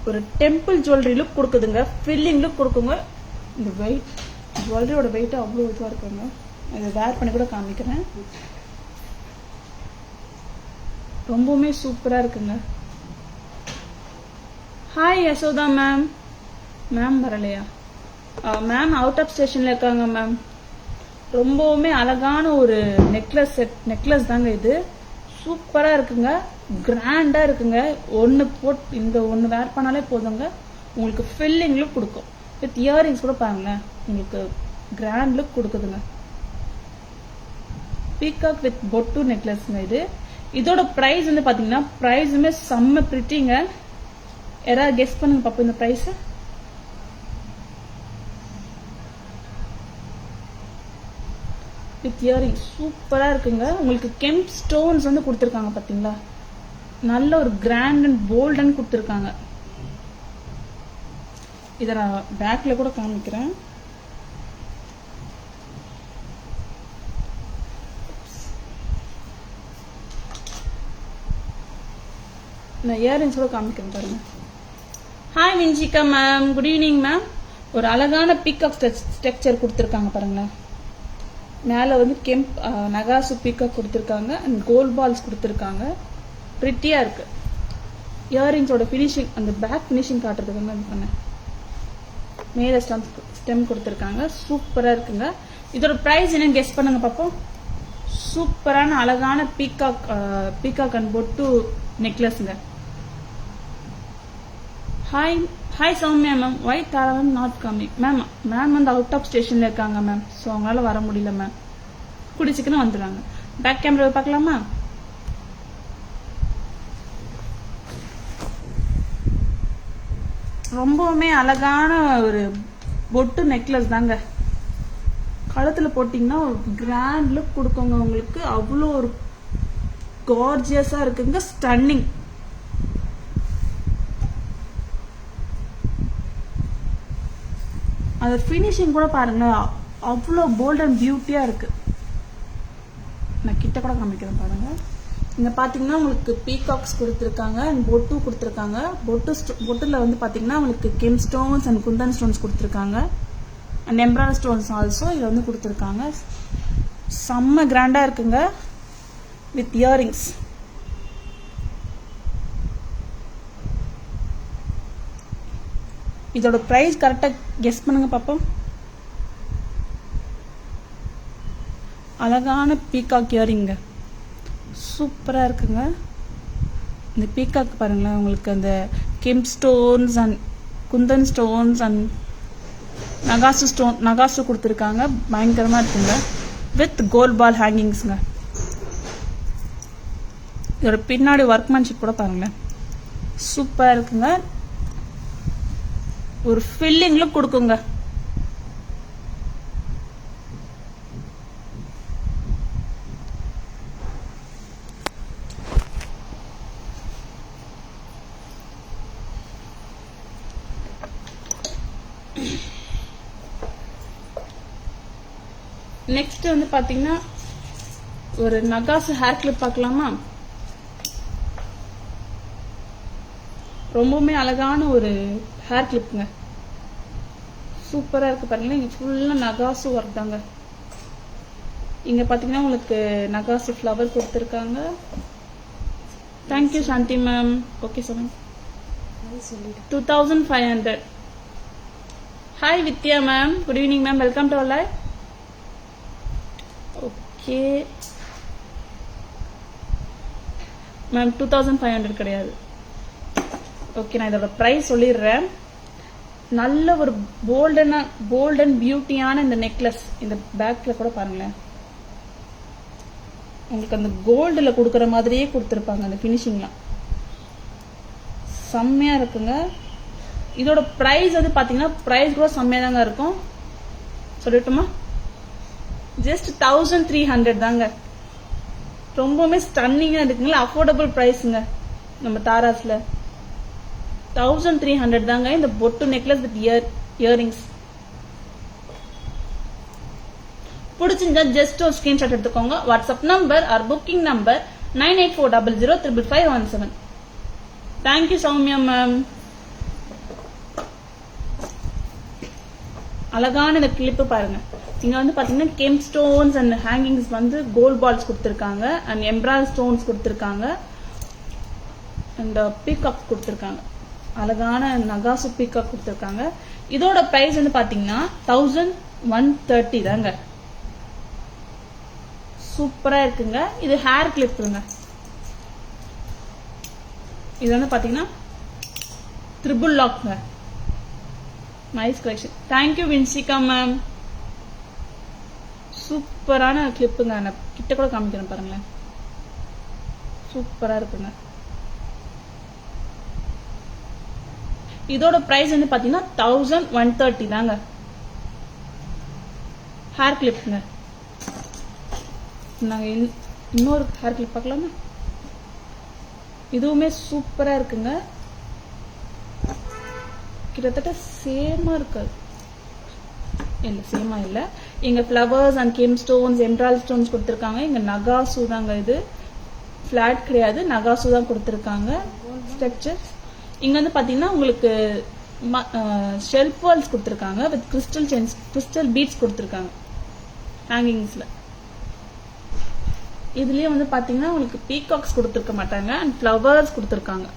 Speaker 1: ஒரு டெம்பிள் ஜுவல்லரி லுக் கொடுக்குதுங்க, ஃபில்லிங் லுக் கொடுக்குங்க. இந்த வெயிட் ஜுவல்லரியோட வெயிட் அவ்வளோ இதுவாக இருக்குங்க. இதை வேர் பண்ணி கூட காமிக்கிறேன். ரொம்பவுமே சூப்பராக இருக்குங்க. Hi Yashoda ma'am. மேம் வரலையா? மேம் அவுட் ஆஃப் ஸ்டேஷன்ல இருக்காங்க மேம். ரொம்பவுமே அழகான ஒரு நெக்லஸ் செட், நெக்லஸ் தாங்க இது. சூப்பரா இருக்குங்க, கிராண்டா இருக்குங்க. ஒன்னு போட்டு இந்த ஒன்னு வேர் பண்ணாலே போதுங்க, உங்களுக்கு ஃபில்லிங் லுக் கொடுக்கும். வித் இயரிங்ஸ் கூட பாருங்களேன், உங்களுக்கு கிராண்ட் லுக் கொடுக்குதுங்க. பீகாக் வித் பொட்டு நெக்லஸ்ங்க இது. இதோட பிரைஸ் வந்து பாத்தீங்கன்னா பிரைஸுமே செம்ம பிரிட்டிங்க. யாராவது கெஸ் பண்ணுங்க பாப்போம் இந்த பிரைஸ். வித் இயரிங் சூப்பரா இருக்குங்க. உங்களுக்கு கெம் ஸ்டோன்ஸ் வந்து கொடுத்துருக்காங்க பாத்தீங்களா, நல்ல ஒரு கிராண்ட் அண்ட் போல்டன் கொடுத்துருக்காங்க. இதை நான் பேக்ல கூட காமிக்கிறேன். நான் இயரிங்ஸ் கூட காமிக்கிறேன் பாருங்க. Hi Vinjika ma'am, good evening ma'am. ஒரு அழகான பீகாக் ஸ்ட்ரக்சர் கொடுத்துருக்காங்க பாருங்களேன். மேலே வந்து கெம்ப் நகாசு பீகாக் கொடுத்துருக்காங்க அண்ட் கோல்ட் பால்ஸ் கொடுத்துருக்காங்க. ப்ரிட்டியாக இருக்கு. இயரிங்ஸோட ஃபினிஷிங், அந்த பேக் ஃபினிஷிங் காட்டுறதுக்கு வந்து பண்ணேன். மேலே ஸ்டெம் கொடுத்துருக்காங்க, சூப்பராக இருக்குங்க. இதோட ப்ரைஸ் என்னன்னு கெஸ் பண்ணுங்க பார்ப்போம். சூப்பரான அழகான பீகாக் அண்ட் பொட்டு நெக்லஸ்ங்க. Hi hi Soumya ma'am. Why Tara ma'am not coming ma'am. Ma'am வந்து அவுட் ஆஃப் ஸ்டேஷன்ல இருக்காங்க மேம், ஸோ அவங்களால வர முடியல மேம். கூடி சீக்கிரம் வந்துடுறாங்க. பேக் கேமரா பார்க்கலாமா? ரொம்பவுமே அழகான ஒரு பொட்டு நெக்லஸ் தாங்க. கழுத்துல போட்டீங்கன்னா ஒரு கிராண்ட் லுக் கொடுக்குங்க உங்களுக்கு. அவ்வளோ ஒரு கார்ஜியஸா இருக்குங்க, ஸ்டன்னிங். அந்த ஃபினிஷிங் கூட பாருங்க, அவ்வளோ போல்ட் அண்ட் பியூட்டியா இருக்கு. நான் கிட்ட கூட காமிக்கிறேன் பாருங்க. இங்க பாத்தீங்கன்னா உங்களுக்கு பீகாக்ஸ் கொடுத்துருக்காங்க அண்ட் பொட்டு கொடுத்துருக்காங்க. பொட்டுல வந்து பாத்தீங்கன்னா உங்களுக்கு gem stones and kundan stones கொடுத்துருக்காங்க அண்ட் எம்ப்ராய்டரி ஸ்டோன்ஸ் ஆல்சோ இதுல வந்து கொடுத்துருக்காங்க. செம்ம கிராண்டா இருக்குங்க வித் இயரிங்ஸ். இதோட பிரைஸ் கரெக்டா கெஸ் பண்ணுங்க பாப்போம். அழகான பீகாக் இயரிங்க, சூப்பரா இருக்குங்க. இந்த பீகாக் பாருங்களேன், உங்களுக்கு அந்த gem stones and kundan stones and நகாசு கொடுத்துருக்காங்க. பயங்கரமா இருக்குங்க வித் கோல்ட் பால் ஹேங்கிங்ஸ்ங்க. இதோட பின்னாடி ஒர்க்மேன்ஷிப் கூட பாருங்களேன், சூப்பரா இருக்குங்க. ஒரு ஃபில்லிங் லுக் கொடுக்குங்க. நெக்ஸ்ட் வந்து பாத்தீங்கன்னா ஒரு நகாசு ஹேர் கிளிப் பார்க்கலாமா? ரொம்பவுமே அழகான ஒரு ஹேர் கிளிப்புங்க, சூப்பரா இருக்கு பாருங்களேன். இங்க ஃபுல்லா நகாசு ஒர்க் தாங்க. இங்க பாத்தீங்கன்னா உங்களுக்கு நகாசு ஃப்ளவர் கொடுத்துருக்காங்க. Thank you Shanthi ma'am. ஓகே சொல்லுங்க. 2500. Hi Vidya ma'am, good evening ma'am, welcome to our live. Okay ma'am, 2500 கிடையாது. ஓகே, நான் இதோட பிரைஸ் சொல்லிடுறேன். நல்ல ஒரு போல்டன் பியூட்டியான இந்த நெக்லஸ். இந்த பேக்ல கூட பாருங்களேன், உங்களுக்கு அந்த கோல்டுல கொடுக்கற மாதிரியே கொடுத்துருப்பாங்க. அந்த பினிஷிங்லாம் செம்மையா இருக்குங்க. இதோட பிரைஸ் வந்து பாத்தீங்கன்னா பிரைஸ் கூட செம்மையா தாங்க இருக்கும். சொல்லட்டுமா? ஜஸ்ட் 1300 தாங்க. ரொம்பவுமே ஸ்டன்னிங்கா இருக்குங்களா, அஃபோர்டபுள் பிரைஸ்ங்க. நம்ம தாராஸ்ல 1300 தாங்க இந்த பொட்டு நெக்லஸ் வித் இயரிங்ஸ். பிடிச்சிருந்தா ஜஸ்ட் ஒரு ஸ்கிரீன்ஷாட் எடுத்துக்கோங்க. WhatsApp number or booking number 9840055517. Thank you Sowmya ma'am. அழகான இந்த கிளிப்பு பாருங்க. இங்க வந்து பாத்தீங்கன்னா கெம் ஸ்டோன்ஸ் அண்ட் ஹேங்கிங்ஸ் வந்து கோல்ட் பால்ஸ் கொடுத்திருக்காங்க அண்ட் எம்ப்ராய்டரி ஸ்டோன்ஸ் கொடுத்திருக்காங்க அண்ட் பீகாக் கொடுத்திருக்காங்க. அழகான நகாசு பீகாக் கொடுத்திருக்காங்க. இதோட பிரைஸ் வந்து பாத்தீங்கன்னா 1130 தாங்க. சூப்பரா இருக்குங்க. இது ஹேர் கிளிப்புங்க. இது வந்து பாத்தீங்கன்னா ட்ரிபிள் லாக்ங்க. Nice collection. Thank you Vinchika ma'am. சூப்பரான கிளிப்புங்க. நான் கிட்ட கூட காமிக்கிறேன் பாருங்களேன். சூப்பரா இருக்குங்க. இதோட பிரைஸ் வந்து பாத்தீங்கன்னா 1130 தாங்க. ஹேர் கிளிப்புங்க. நாங்க இன்னொரு ஹேர் கிளிப் பார்க்கலாமா? இதுவுமே சூப்பரா இருக்குங்க. கிட்டத்தட்ட சேமா இருக்காது. இல்ல சேமா இல்ல. இங்க flowers and gem stones embroidery stones கொடுத்திருக்காங்க. இங்க நகாசு தாங்க. இது பிளாட் கிடையாது, நகாசு தான் கொடுத்திருக்காங்க. ஸ்ட்ரக்சர் இங்க வந்து பாத்தீங்கன்னா உங்களுக்கு ஷெல்ஃப் வால்ஸ் கொடுத்திருக்காங்க with crystal chains, crystal beads கொடுத்திருக்காங்க ஹேங்கிங்ஸ்ல. இதுலயே வந்து பாத்தீங்கன்னா உங்களுக்கு பீகாக்ஸ் கொடுத்திருக்க மாட்டாங்க அண்ட் ஃப்ளவர்ஸ் கொடுத்திருக்காங்க.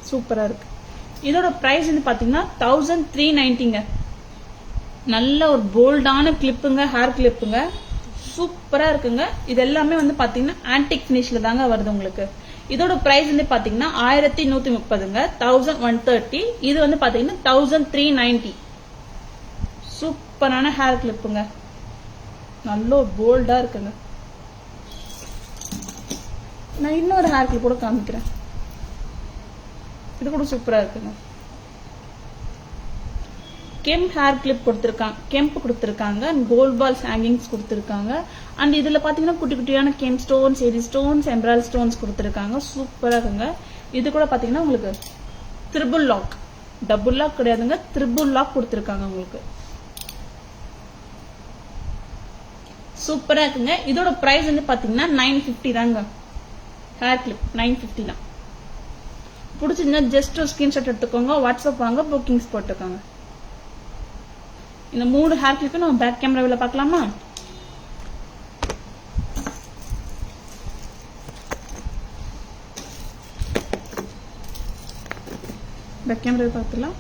Speaker 1: சூப்பரா இருக்கு. இதோட பிரைஸ் வந்து பாத்தீங்கன்னா 1390ங்க. நல்ல ஒரு போல்டான கிளிப்புங்க, ஹேர் கிளிப்புங்க. சூப்பரா இருக்குங்க. இது எல்லாமே வந்து பாத்தீங்கன்னா ஆன்டிக் பினிஷ்ல தாங்க வருது உங்களுக்கு. இதோட பிரைஸ் வந்து பாத்தீங்கன்னா 1130ங்க. 1130. இது வந்து பாத்தீங்கன்னா 1390. சூப்பரான ஹேர் கிளிப்புங்க. நல்ல போல்டா இருக்குங்க. நான் இன்னொரு ஹேர் கிளிப் கூட காமிக்கிறேன். இது கூட சூப்பரா இருக்குங்க. கெம் ஹேர் கிளிப் கொடுத்திருக்காங்க, கெம்ப் கொடுத்திருக்காங்க அண்ட் கோல்ட் பால்ஸ் ஹேங்கிங்ஸ் கொடுத்திருக்காங்க. அண்ட் இதுல பாத்தீங்கன்னா குட்டி குட்டியான கெம் ஸ்டோன்ஸ், எரி ஸ்டோன்ஸ், எம்ப்ராய்டரி ஸ்டோன்ஸ் கொடுத்திருக்காங்க. சூப்பரா இருக்குங்க. இது கூட பாத்தீங்கன்னா உங்களுக்கு ட்ரிபிள் லாக், டபுள் லாக் கிடையாதுங்க, ட்ரிபிள் லாக் கொடுத்திருக்காங்க உங்களுக்கு. சூப்பரா இருக்குங்க. இதோட பிரைஸ் வந்து பாத்தீங்கன்னா 950 தாங்க. ஹேர் கிளிப் 950 தான். பிடிச்சிருந்தா ஜஸ்ட் ஒரு ஸ்கிரீன்ஷாட் எடுத்துக்கோங்க. வாட்ஸ்அப் வாங்க, புக்கிங்ஸ் போட்டுக்கோங்க. இந்த 3 ஹேர் கிளிப் நம்ம பேக் கேமராவில் பார்க்கலாமா? பேக் கேமராவில் பார்த்துக்கலாம்.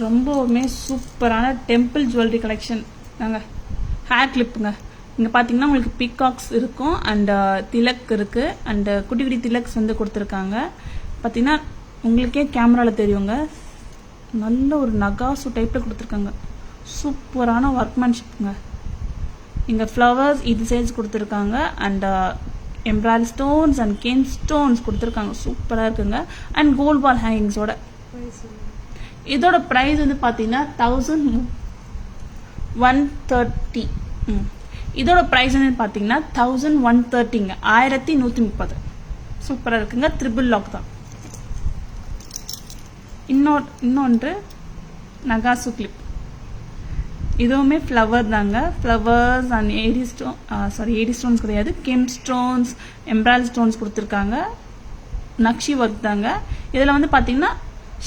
Speaker 1: ரொம்பவுமே சூப்பரான டெம்பிள் ஜுவல்லரி கலெக்ஷன் தாங்க. ஹேர் கிளிப்புங்க. இங்க பாத்தீங்கன்னா உங்களுக்கு பீகாக்ஸ் இருக்கும் அண்ட் திலக் இருக்கு அண்ட் குட்டி குட்டி திலக்ஸ் வந்து கொடுத்துருக்காங்க. பாத்தீங்கன்னா உங்களுக்கே கேமரால தெரியுங்க. நல்ல ஒரு நகாசு டைப்ல கொடுத்துருக்காங்க. சூப்பரான ஒர்க்மேன்ஷிப்ங்க. இங்க ஃப்ளவர்ஸ் இது சைஸ் கொடுத்துருக்காங்க and embroidery stones and gem stones கொடுத்துருக்காங்க. சூப்பரா இருக்குங்க. அண்ட் கோல்ட் பால் ஹேங்கிங்ஸோட. இதோட பிரைஸ் வந்து பாத்தீங்கன்னா 1130. இதோட பிரைஸ் வந்து பாத்தீங்கன்னா 1130ங்க. 1130. சூப்பரா இருக்குங்க. ட்ரிபிள் லாக் தான். இன்னொன்று நகாசு கிளிப். இதுவுமே ஃப்ளவர் தாங்க. ஃப்ளவர்ஸ் அண்ட் ஏடி ஸ்டோன்ஸ் கிடையாது, கெம் ஸ்டோன்ஸ், எம்ப்ராய்டரி ஸ்டோன்ஸ் கொடுத்துருக்காங்க. நக்ஷி ஒர்க் தாங்க. இதுல வந்து பாத்தீங்கன்னா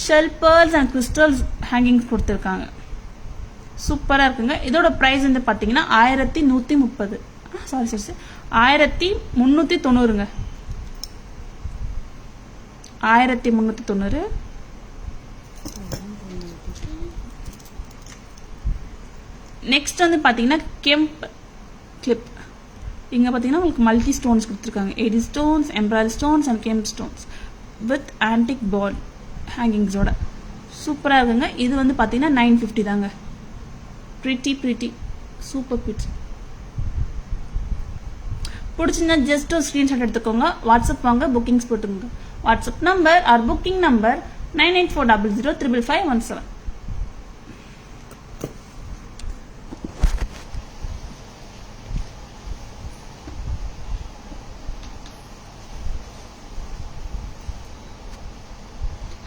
Speaker 1: ஷெல்பர்ஸ் அண்ட் கிறிஸ்டல்ஸ் ஹேங்கிங்ஸ் கொடுத்துருக்காங்க. சூப்பரா இருக்குங்க. இதோட பிரைஸ் வந்து பாத்தீங்கன்னா 1130. 1390ங்க. 1390. நெக்ஸ்ட் வந்து பாத்தீங்கன்னா கெம்ப் கிளிப். இங்க பாத்தீங்கன்னா உங்களுக்கு மல்டி ஸ்டோன்ஸ் கொடுத்துருக்காங்க. AD stones, embroidery stones and kemp stones with antique ball ஹேங்கிங்ஸோட. சூப்பரா இருக்குங்க. இது வந்து பாத்தீங்கன்னா 950 தாங்க. pretty super pretty. பிடிச்சிருந்தா ஜஸ்ட் ஒரு ஸ்கிரீன்ஷாட் எடுத்துக்கோங்க. வாட்ஸ்அப் வாங்க, புக்கிங்ஸ் போட்டுங்க. WhatsApp number or booking number 9840055517.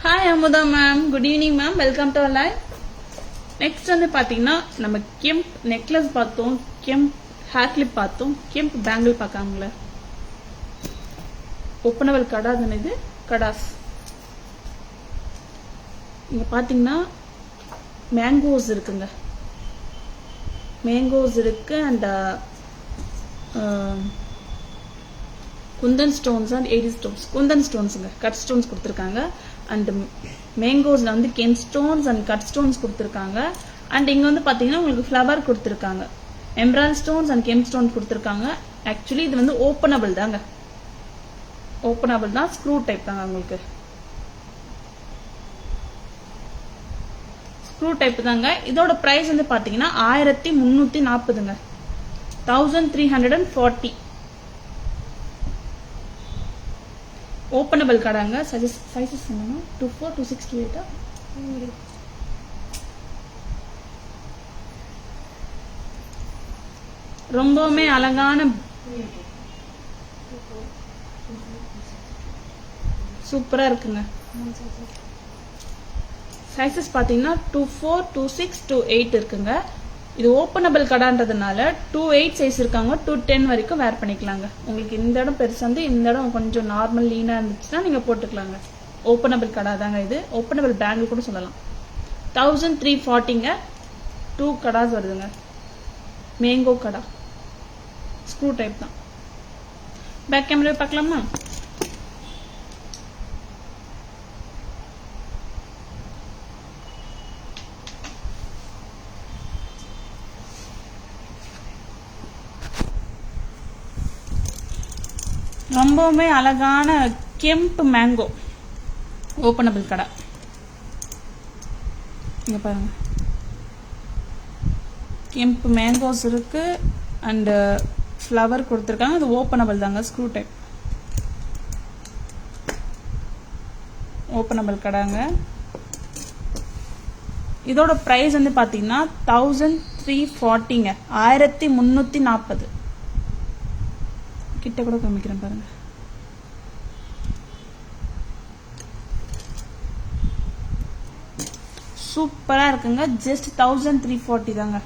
Speaker 1: Hi Amudha ma'am, good evening ma'am, welcome to live. Next வந்து பாத்தீங்கன்னா நம்ம கெம்ப் நெக்லஸ் பார்த்தோம், கெம்ப் ஹேர் கிளிப் பார்த்தோம், கெம்ப் பேங்கிள் பார்க்காங்கள. ஓப்பனபிள் கடா தானே இது, கடாஸ். இங்க பாத்தீங்கன்னா மேங்கோஸ் இருக்குங்க, மேங்கோஸ் இருக்கு. And kundan stones and AD stones, kundan ஸ்டோன்ஸுங்க, கட் ஸ்டோன்ஸ் கொடுத்துருக்காங்க. அண்ட் மேங்கோஸ்ல வந்து gem stones and cut stones கொடுத்துருக்காங்க. அண்ட் இங்க வந்து பாத்தீங்கன்னா உங்களுக்கு ஃப்ளவர் கொடுத்துருக்காங்க, emerald stones and gem stones கொடுத்துருக்காங்க. ஆக்சுவலி இது வந்து ஓப்பனபிள் தாங்க, ஓப்பனபிள் தான், ஸ்க்ரூ டைப் தாங்க. உங்களுக்கு ஸ்க்ரூ டைப் தாங்க. இதோட பிரைஸ் வந்து பாத்தீங்கன்னா 1340ங்க, 1340. ஓப்பனபிள் கடாங்க. சைஸஸ் என்னன்னா 24, 26, 28. ரொம்பவுமே அழகான சூப்பரா இருக்குங்க. சைஸஸ் பாத்தீங்கன்னா 24, 26, 28 இருக்குங்க. இது ஓப்பனபிள் கடான்றதுனால 28 சைஸ் இருக்காங்க, 210 வரைக்கும் வேர் பண்ணிக்கலாங்க. உங்களுக்கு இந்த இடம் பெருசா வந்து இந்த இடம் கொஞ்சம் நார்மல் லீனா இருந்துச்சுன்னா நீங்க போட்டுக்கலாங்க. ஓப்பனபிள் கடா தாங்க இது, ஓப்பனபிள் பேங்கிள் கூட சொல்லலாம். 1340ங்க, 2 கடாஸ் வருதுங்க. மேங்கோ கடா, ஸ்க்ரூ டைப் தான். பேக் கேமரா பார்க்கலாமா? ரொம்பவுமே அழகான கெம்ப் மேங்கோ ஓப்பனபிள் கடை. இங்க பாருங்க, கெம்ப் மேங்கோஸ் இருக்கு அண்ட் ஃப்ளவர் கொடுத்துருக்காங்க. அது ஓப்பனபிள் தாங்க, ஸ்க்ரூ டைப் ஓப்பனபிள் கடைங்க. இதோட பிரைஸ் வந்து பாத்தீங்கன்னா 1340ங்க, 1340. கிட்ட கூட காமிக்கிறேன் பாருங்க. சூப்பரா இருக்குங்க. ஜஸ்ட் 1340 தாங்க.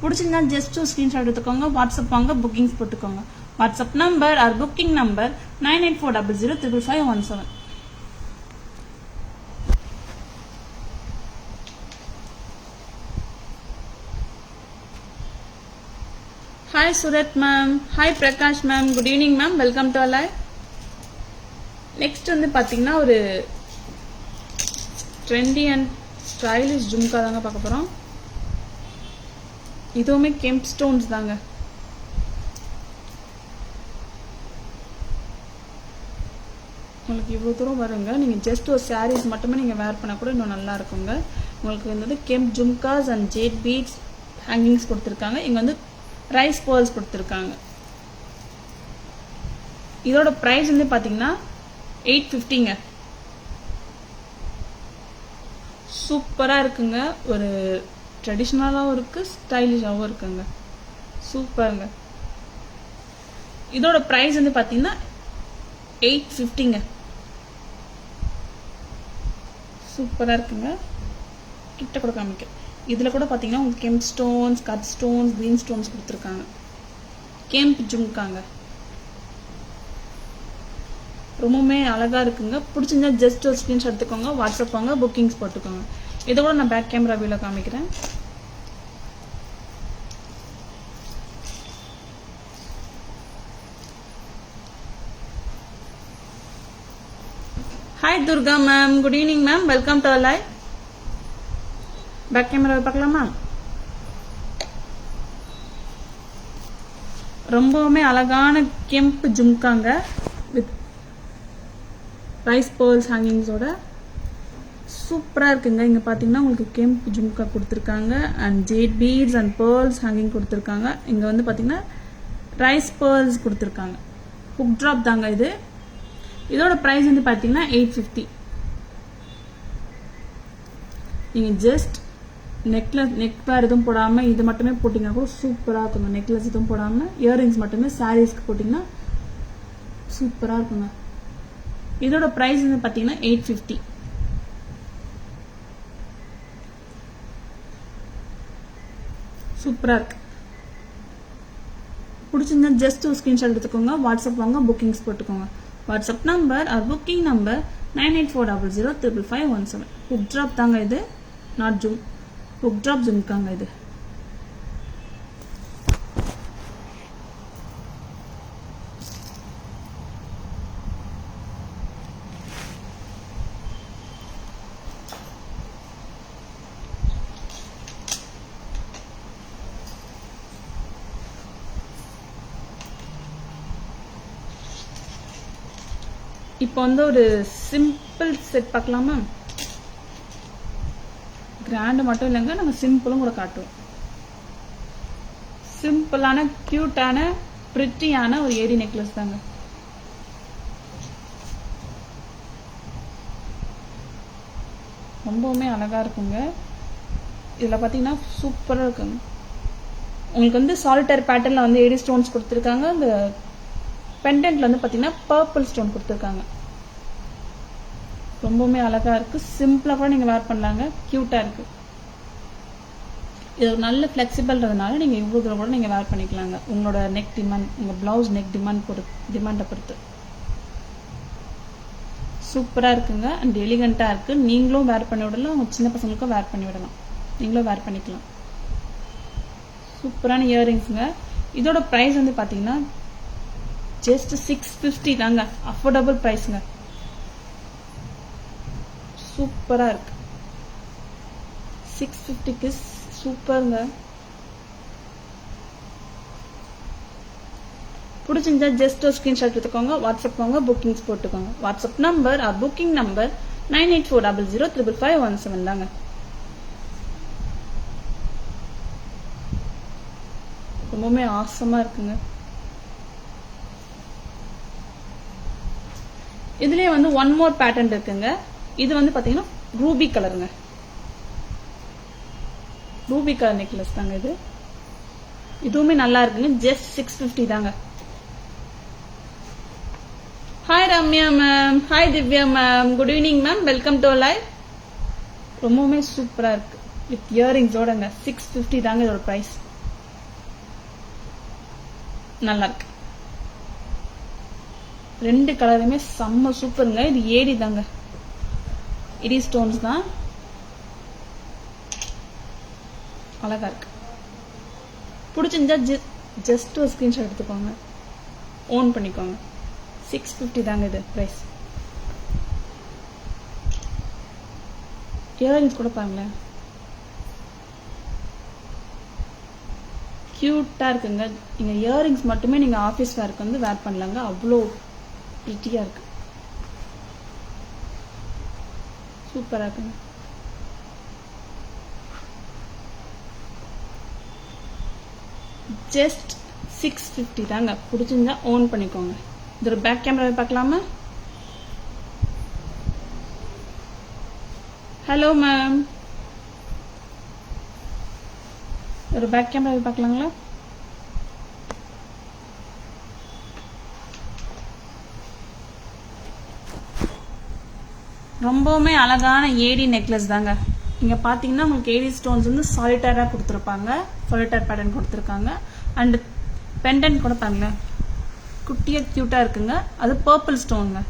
Speaker 1: பிடிச்சிருந்தா ஜஸ்ட் ஸ்கிரீன்ஷாட் எடுத்துக்கோங்க, வாட்ஸ்அப் வாங்க, புக்கிங்ஸ் போட்டுக்கோங்க. WhatsApp number or booking number 9840055517. Hi Surat ma'am, hi Prakash ma'am, good evening ma'am, welcome to our live. Next வந்து பாத்தீங்கன்னா ஒரு ட்ரெண்டி அண்ட் ஸ்டைலிஷ் ஜும்கா தாங்க பார்க்க போறோம். இதுவுமே கெம்ப் ஸ்டோன்ஸ் தாங்க. உங்களுக்கு இவ்வளவு தூரம் வருங்க. நீங்க ஜஸ்ட் ஒரு சாரீஸ் மட்டுமே நீங்க வேர் பண்ண கூட இன்னும் நல்லா இருக்குங்க. உங்களுக்கு வந்து kemp jhumkas and jade beads hangings கொடுத்துருக்காங்க. இங்க வந்து ரைஸ் பேர்ல்ஸ் கொடுத்துருக்காங்க. இதோட பிரைஸ் வந்து பாத்தீங்கன்னா 850ங்க. சூப்பரா இருக்குங்க. ஒரு ட்ரெடிஷ்னலாவும் இருக்கு, ஸ்டைலிஷாவும் இருக்குங்க. சூப்பருங்க. இதோட பிரைஸ் வந்து பாத்தீங்கன்னா 850ங்க. சூப்பரா இருக்குங்க. கிட்ட கூட காமிக்க. இதுல கூட பாத்தீங்கன்னா உங்களுக்கு கெம்ப் stones, cut stones, green stones கொடுத்துருக்காங்க. கெம்ப் ஜும்காங்க. ரொம்பவுமே அழகா இருக்குங்க. பிடிச்சிருந்தா ஜஸ்ட் ஒரு ஸ்கிரீன்ஷாட் எடுத்துக்கோங்க, வாட்ஸ்அப் வாங்க, புக்கிங்ஸ் போட்டுக்கோங்க. இதை கூட நான் பேக் கேமரா வியூல காமிக்கிறேன். Hi Durga ma'am, good evening ma'am, welcome to live. Back camera பார்க்கலாமா? ரொம்பவுமே அழகான கெம்ப் ஜும்காங்க வித் ரைஸ் பேர்ல்ஸ் ஹேங்கிங்ஸோட சூப்பரா இருக்குங்க. இங்க பாத்தீங்கன்னா உங்களுக்கு கெம்ப் ஜும்கா கொடுத்துருக்காங்க and jade beads and pearls hanging கொடுத்துருக்காங்க. இங்க வந்து பாத்தீங்கன்னா ரைஸ் பேர்ல்ஸ் கொடுத்துருக்காங்க. ஹுக் டிராப் தாங்க இது. இதோட பிரைஸ் வந்து பாத்தீங்கன்னா 850. நீங்க ஜஸ்ட் நெக்லஸ், நெக் பேர் எதுவும் போடாம இது மட்டுமே போட்டீங்கன்னா கூட சூப்பரா இருக்குங்க. நெக்லஸ் எதுவும் போடாம இயர்ரிங்ஸ் மட்டுமே சாரீஸ்க்கு போட்டீங்கன்னா சூப்பரா இருக்குங்க. இதோட பிரைஸ் வந்து பாத்தீங்கன்னா 850. சூப்பரா இருக்கு. பிடிச்சிருந்தா ஜஸ்ட் ஒரு ஸ்கிரீன்ஷாட் எடுத்துக்கோங்க, வாட்ஸ்அப் வாங்க, புக்கிங்ஸ் போட்டுக்கோங்க. WhatsApp number or booking number 9840055517. Hook drop தாங்க இது, நாட் ஜூம். புக் ட்ராப் ஜூம்காங்க இது. இப்போ வந்து ஒரு சிம்பிள் செட் பார்க்கலாமா? கிராண்ட் மட்டும் இல்லைங்க, நம்ம சிம்பிளும் கூட காட்டுவோம். சிம்பிளான கியூட்டான பிரிட்டியான ஒரு ஏடி நெக்லஸ் தாங்க. ரொம்பவுமே அழகா இருக்குங்க. இதுல பாத்தீங்கன்னா சூப்பரா இருக்குங்க. உங்களுக்கு வந்து சாலிட்டர் பேட்டர்ன்ல வந்து ஏடி ஸ்டோன்ஸ் கொடுத்துருக்காங்க. இந்த பெண்டன்ட்ல வந்து பாத்தீங்கன்னா பர்பிள் ஸ்டோன் கொடுத்துருக்காங்க. ரொம்பவுமே அழகா இருக்கு. சிம்பிளா கூட நீங்க வேர் பண்ணலாங்க, கியூட்டா இருக்கு. இது ஒரு நல்ல ஃபிளெக்சிபிள்ன்றதுனால நீங்க இவ்வளவு தூரம் கூட நீங்க வேர் பண்ணிக்கலாங்க. உங்களோட நெக் டிமாண்ட், உங்க பிளவுஸ் நெக் டிமாண்டை பொறுத்து. சூப்பரா இருக்குங்க அண்ட் எலிகண்டா இருக்கு. நீங்களும் வேர் பண்ணி விடலாம், உங்க சின்ன பசங்களுக்கும் வேர் பண்ணி விடலாம், நீங்களும் வேர் பண்ணிக்கலாம். சூப்பரான இயரிங்ஸ்ங்க. இதோட பிரைஸ் வந்து பாத்தீங்கன்னா ஜஸ்ட் 650 தாங்க. அஃபோர்டபுள் பிரைஸ்ங்க. சூப்பரா இருக்கு. 650க்கு சூப்பருங்க. பிடிச்சிருந்தா ஜஸ்ட் ஒரு ஸ்கிரீன்ஷாட் எடுத்துக்கோங்க, வாட்ஸ்அப் வாங்க, புக்கிங்ஸ் போட்டுக்கோங்க. WhatsApp number or booking number 9840055517 தாங்க. ரொம்பவுமே ஆசமா இருக்குங்க. இதுலயே வந்து ஒன் மோர் பேட்டர்ன் இருக்குங்க. இது வந்து பாத்தீங்கன்னா ரூபி கலருங்க. ரூபி கலர் நெக்லஸ் தாங்க இது. இதுவுமே நல்லா இருக்குங்க. ஜஸ்ட் 650 தாங்க. Hi Ramya ma'am, hi Divya ma'am, good evening ma'am, welcome to live. ரொம்பவுமே சூப்பரா இருக்கு வித் இயரிங்ஸோடங்க. 650 தாங்க இதோட பிரைஸ். நல்லா இருக்கு. ரெண்டு கலருமே செம்ம சூப்பருங்க. இது ஏடி தாங்க, ஏடி ஸ்டோன்ஸ் தான். அழகா இருக்கு. பிடிச்சிருந்தா ஜஸ்ட் ஒரு ஸ்கிரீன்ஷாட் எடுத்துக்கோங்க, ஓன் பண்ணிக்கோங்க. 650 தாங்க இது பிரைஸ். இயரிங்ஸ் கூட பாருங்களேன், கியூட்டா இருக்குங்க. நீங்க இயரிங்ஸ் மட்டுமே நீங்க ஆபீஸ் வேர்க்கு வந்து வேர் பண்ணலாங்க. அவ்வளோ பிரிட்டியா இருக்கு. சூப்பரா இருக்குங்க. ஜஸ்ட் 650 தாங்க. பிடிச்சிருந்தா ஓன் பண்ணிக்கோங்க. இது ஒரு பேக் கேமராவை பார்க்கலாமா? ஹலோ மேம், ஒரு பேக் கேமராவை பார்க்கலாங்களா? ரொம்பவுமே அழகான ஏடி நெக்லஸ் தாங்க. இங்க பாத்தீங்கன்னா உங்களுக்கு ஏடி ஸ்டோன்ஸ் வந்து சாலிட்டரா கொடுத்துருப்பாங்க, சாலிட்டர் பேட்டர்ன் கொடுத்துருக்காங்க. அண்ட் பெண்டன்ட் கூட பாருங்களேன், குட்டியா கியூட்டா இருக்குங்க. அது பர்பிள் ஸ்டோனுங்க.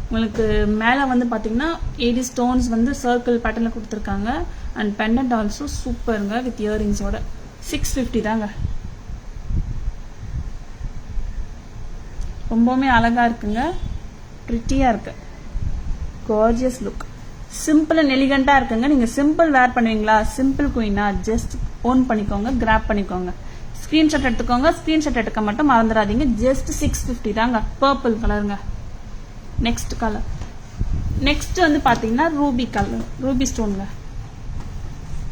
Speaker 1: உங்களுக்கு மேல வந்து பாத்தீங்கன்னா ஏடி ஸ்டோன்ஸ் வந்து சர்க்கிள் பேட்டர்ன்ல கொடுத்துருக்காங்க. அண்ட் பெண்டன்ட் ஆல்சோ சூப்பருங்க வித் இயரிங்ஸோட. 650 தாங்க. ரொம்பவுமே அழகா இருக்குங்க, பிரிட்டியா இருக்கு. gorgeous look. சிம்பிள் அண்ட் எலிகண்டா இருக்குங்க. நீங்க சிம்பிள் வேர் பண்ணுவீங்களா, சிம்பிள் குயினா, ஜஸ்ட் ஓன் பண்ணிக்கோங்க, கிராப் பண்ணிக்கோங்க. ஸ்கிரீன்ஷாட் எடுத்துக்கோங்க. ஸ்கிரீன்ஷாட் எடுக்க மட்டும் மறந்துடாதீங்க. ஜஸ்ட் 650 தாங்க. பர்பிள் கலருங்க. Next colour. நெக்ஸ்ட் வந்து பாத்தீங்கன்னா ரூபி கலர், ரூபி ஸ்டோனுங்க.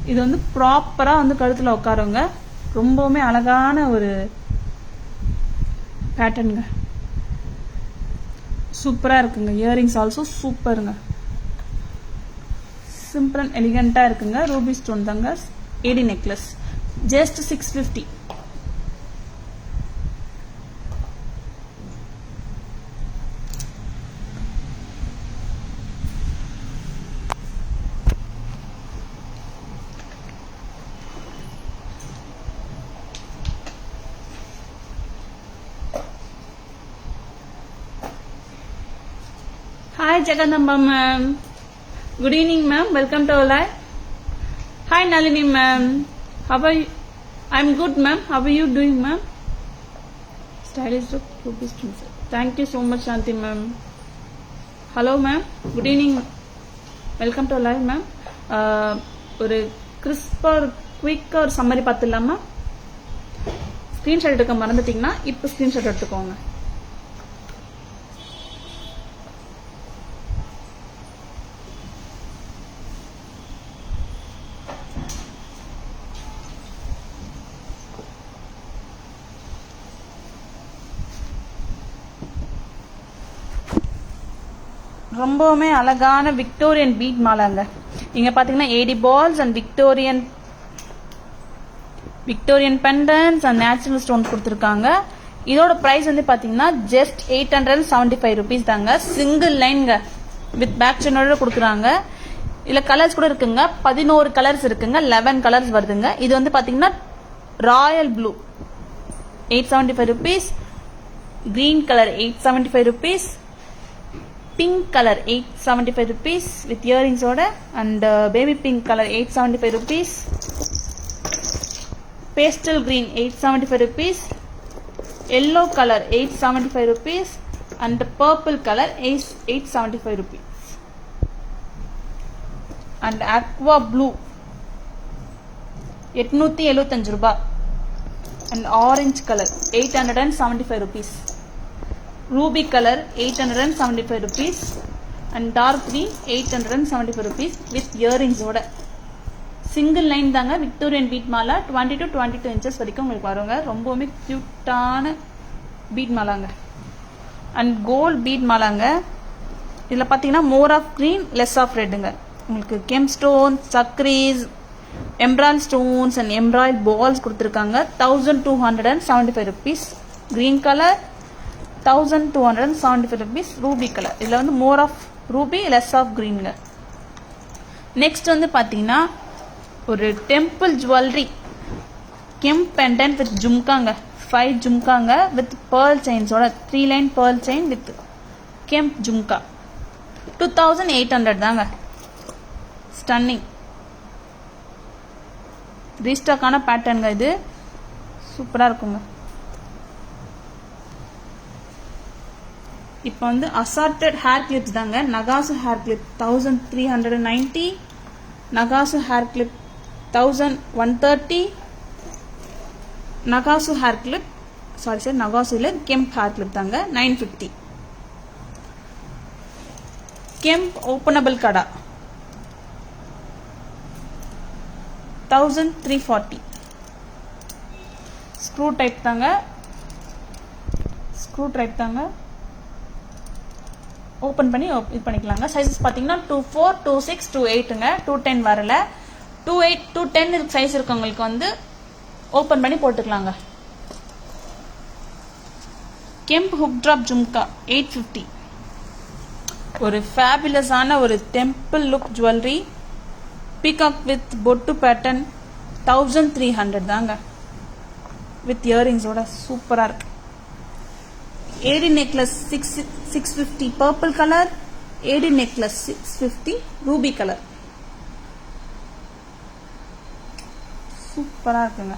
Speaker 1: இது வந்து ப்ராப்பரா வந்து கழுத்துல உட்காருங்க. ரொம்பவுமே அழகான ஒரு பேட்டர்னுங்க. சூப்பரா இருக்குங்க. இயரிங்ஸ் ஆல்சோ சூப்பருங்க. சிம்பிள் அண்ட் எலிகண்டா இருக்குங்க. ரூபி ஸ்டோன் தாங்க. ஏடி necklace. Just 650. Hi Jagannamba ma'am. Good evening ma'am. Welcome to our live. Hi Nalini ma'am. How are you? I'm good ma'am. How are you doing ma'am? Stylish look, rupees 20. Thank you so much Shanti ma'am. Hello ma'am. Good evening. Welcome to our live ma'am. ஒரு கிறிஸ்பா குயிக்கா ஒரு summary பார்த்துடலாமா? Screenshot எடுக்க மறந்துட்டீங்கன்னா இப்போ screenshot எடுத்துக்கோங்க. ரொம்பவுமே அழகான Victorian bead மாலாங்க. இங்க பாத்தீங்கன்னா 80 balls and Victorian pendants and natural stones கொடுத்துருக்காங்க. இதோட பிரைஸ் வந்து பாத்தீங்கன்னா ஜஸ்ட் 875 rupees தாங்க. சிங்கிள் லைன்ங்க வித் பேக் செயினோட கொடுக்குறாங்க. இதுல கலர்ஸ் கூட இருக்குங்க. 11 கலர்ஸ் இருக்குங்க. 11 கலர்ஸ் வருதுங்க. இது வந்து பாத்தீங்கன்னா royal blue 875 rupees, green colour 875 rupees, pink color 875 rupees with earrings order, and baby pink color 875 rupees, pastel green 875 rupees, yellow color 875 rupees, and purple color 875 rupees, and aqua blue 875 rupees, and orange color 875 rupees, ruby color 875 rupees, and dark green 875 rupees with earrings oda. Single line தாங்க. Victorian bead மாலா 20 to 22 inches வரைக்கும் உங்களுக்கு வருங்க. ரொம்பவுமே கியூட்டான bead மாலாங்க. And gold bead மாலாங்க. இதுல பாத்தீங்கன்னா more of green less of ரெட்டுங்க. உங்களுக்கு கெம் ஸ்டோன், சக்ரீஸ், emerald stones and emerald balls கொடுத்துருக்காங்க. 1275 rupees. Green colour 1275 rupees. Ruby colour. இதுல வந்து more of ruby less of கிரீன்ங்க. நெக்ஸ்ட் வந்து பாத்தீங்கன்னா ஒரு temple jewellery gem pendant with ஜும்காங்க. 5 ஜும்காங்க with pearl செயின்ஸோட 3 line pearl chain with kemp jhumka 2800 தாங்க. ஸ்டன்னிங் ரீஸ்டாக்கான பேட்டர்னுங்க. இது சூப்பரா இருக்குங்க. இப்போ வந்து அசார்டட் ஹேர் கிளிப்ஸ் தாங்க. நகாசு ஹேர் கிளிப் 1390, நகாசு ஹேர் கிளிப் 1130, நகாசு ஹேர் கிளிப் நகாசு இல்ல கெம்ப் ஹேர் கிளிப் தாங்க 950. கெம்ப் ஓப்பனபிள் கடா 1340. ஸ்க்ரூ டைப் தாங்க. ஓப்பன் பண்ணி இது பண்ணிக்கலாங்க. சைஸஸ் பார்த்தீங்கன்னா 24, 26, 28ங்க. 210 வரல. 28, 210 சைஸ் இருக்கவங்களுக்கு வந்து ஓப்பன் பண்ணி போட்டுக்கலாங்க. கெம்ப் ஹுக் ட்ராப் ஜும்கா 850. ஒரு ஃபேபுலஸான ஒரு temple look jewellery peacock with பொட்டு பேட்டர்ன் 1300 தாங்க. வித் இயரிங்ஸோட சூப்பரா இருக்கு. ஏடி நெக்லஸ் 650 பர்பிள் கலர், ஏடி நெக்லஸ் 650 ரூபி கலர். சூப்பரா இருக்குங்க.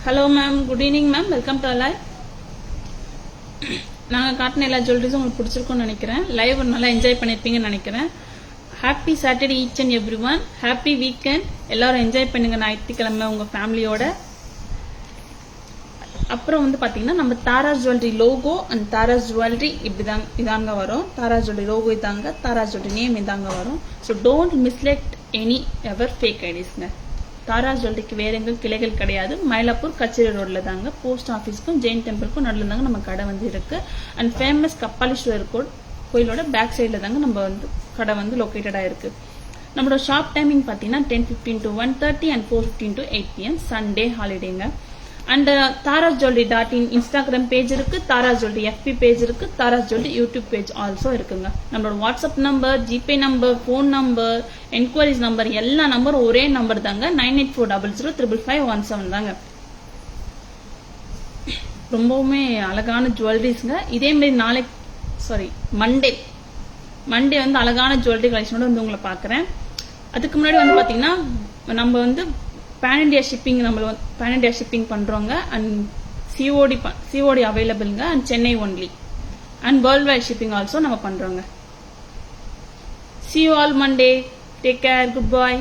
Speaker 1: Hello ma'am good evening ma'am. Welcome to live. நாங்கள் காட்டின எல்லா ஜுவல்லரிஸும் உங்களுக்கு பிடிச்சிருக்கும்னு நினைக்கிறேன். லைவ் நல்லா என்ஜாய் பண்ணியிருப்பீங்கன்னு நினைக்கிறேன். Happy Saturday each and every one. Happy weekend. எல்லாரும் என்ஜாய் பண்ணுங்க ஞாயிற்றுக்கிழமை உங்கள் ஃபேமிலியோட. அப்புறம் வந்து பார்த்தீங்கன்னா நம்ம Taras jewellery logo and Taras jewellery இதாங்க வரும். தாராஸ் ஜுவல்லரி லோகோ இதாங்க, தாராஸ் ஜுவல்லரி நேம் இதாங்க வரும். So don't mislead any ever fake ஐடிஸ்ங்க. தாராஸ் ஜுவல்லரிக்கு வேற எங்கும் கிளைகள் கிடையாது. மயிலாப்பூர் கச்சேரி ரோட்ல தாங்க. போஸ்ட் ஆஃபீஸ்க்கும் ஜெயின் டெம்பிளுக்கும் நடுவில் தாங்க நம்ம கடை வந்து இருக்கு. அண்ட் ஃபேமஸ் கப்பாலீஸ்வரர் கோட் கோயிலோட பேக் சைடில் தாங்க நம்ம வந்து கடை வந்து லொக்கேட்டடாக இருக்கு. நம்மளோட ஷாப் டைமிங் பார்த்தீங்கன்னா 10:15 to 1:30 and 4:15 to 8 PM Sunday ஹாலிடேங்க. அண்ட் tarazjewelry.in இன்ஸ்டாகிராம் பேஜ் இருக்கு, தாராஸ் ஜுவல்லரி FB பேஜ் இருக்கு, Taraz jewellery YouTube page also இருக்குங்க. நம்மளோட WhatsApp number, GPay number, phone number, enquiries number எல்லா நம்பரும் ஒரே நம்பர் தாங்க. 9840055517 தாங்க. ரொம்பவுமே அழகான ஜுவல்லரிஸ்ங்க. இதே மாதிரி மண்டே வந்து அழகான ஜுவல்லரி கலெக்ஷனோட வந்து உங்களை பார்க்குறேன். அதுக்கு முன்னாடி வந்து பார்த்தீங்கன்னா நம்ம வந்து பேன் இண்டியா ஷிப்பிங் பண்ணுறோங்க. அண்ட் சிஓடி அவைலபிள்ங்க. And Chennai only. And world wide shipping also நம்ம பண்ணுறோங்க. See you all Monday. Take care. Goodbye.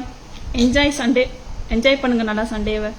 Speaker 1: Enjoy Sunday. Enjoy பண்ணுங்க நல்லா சண்டேவை.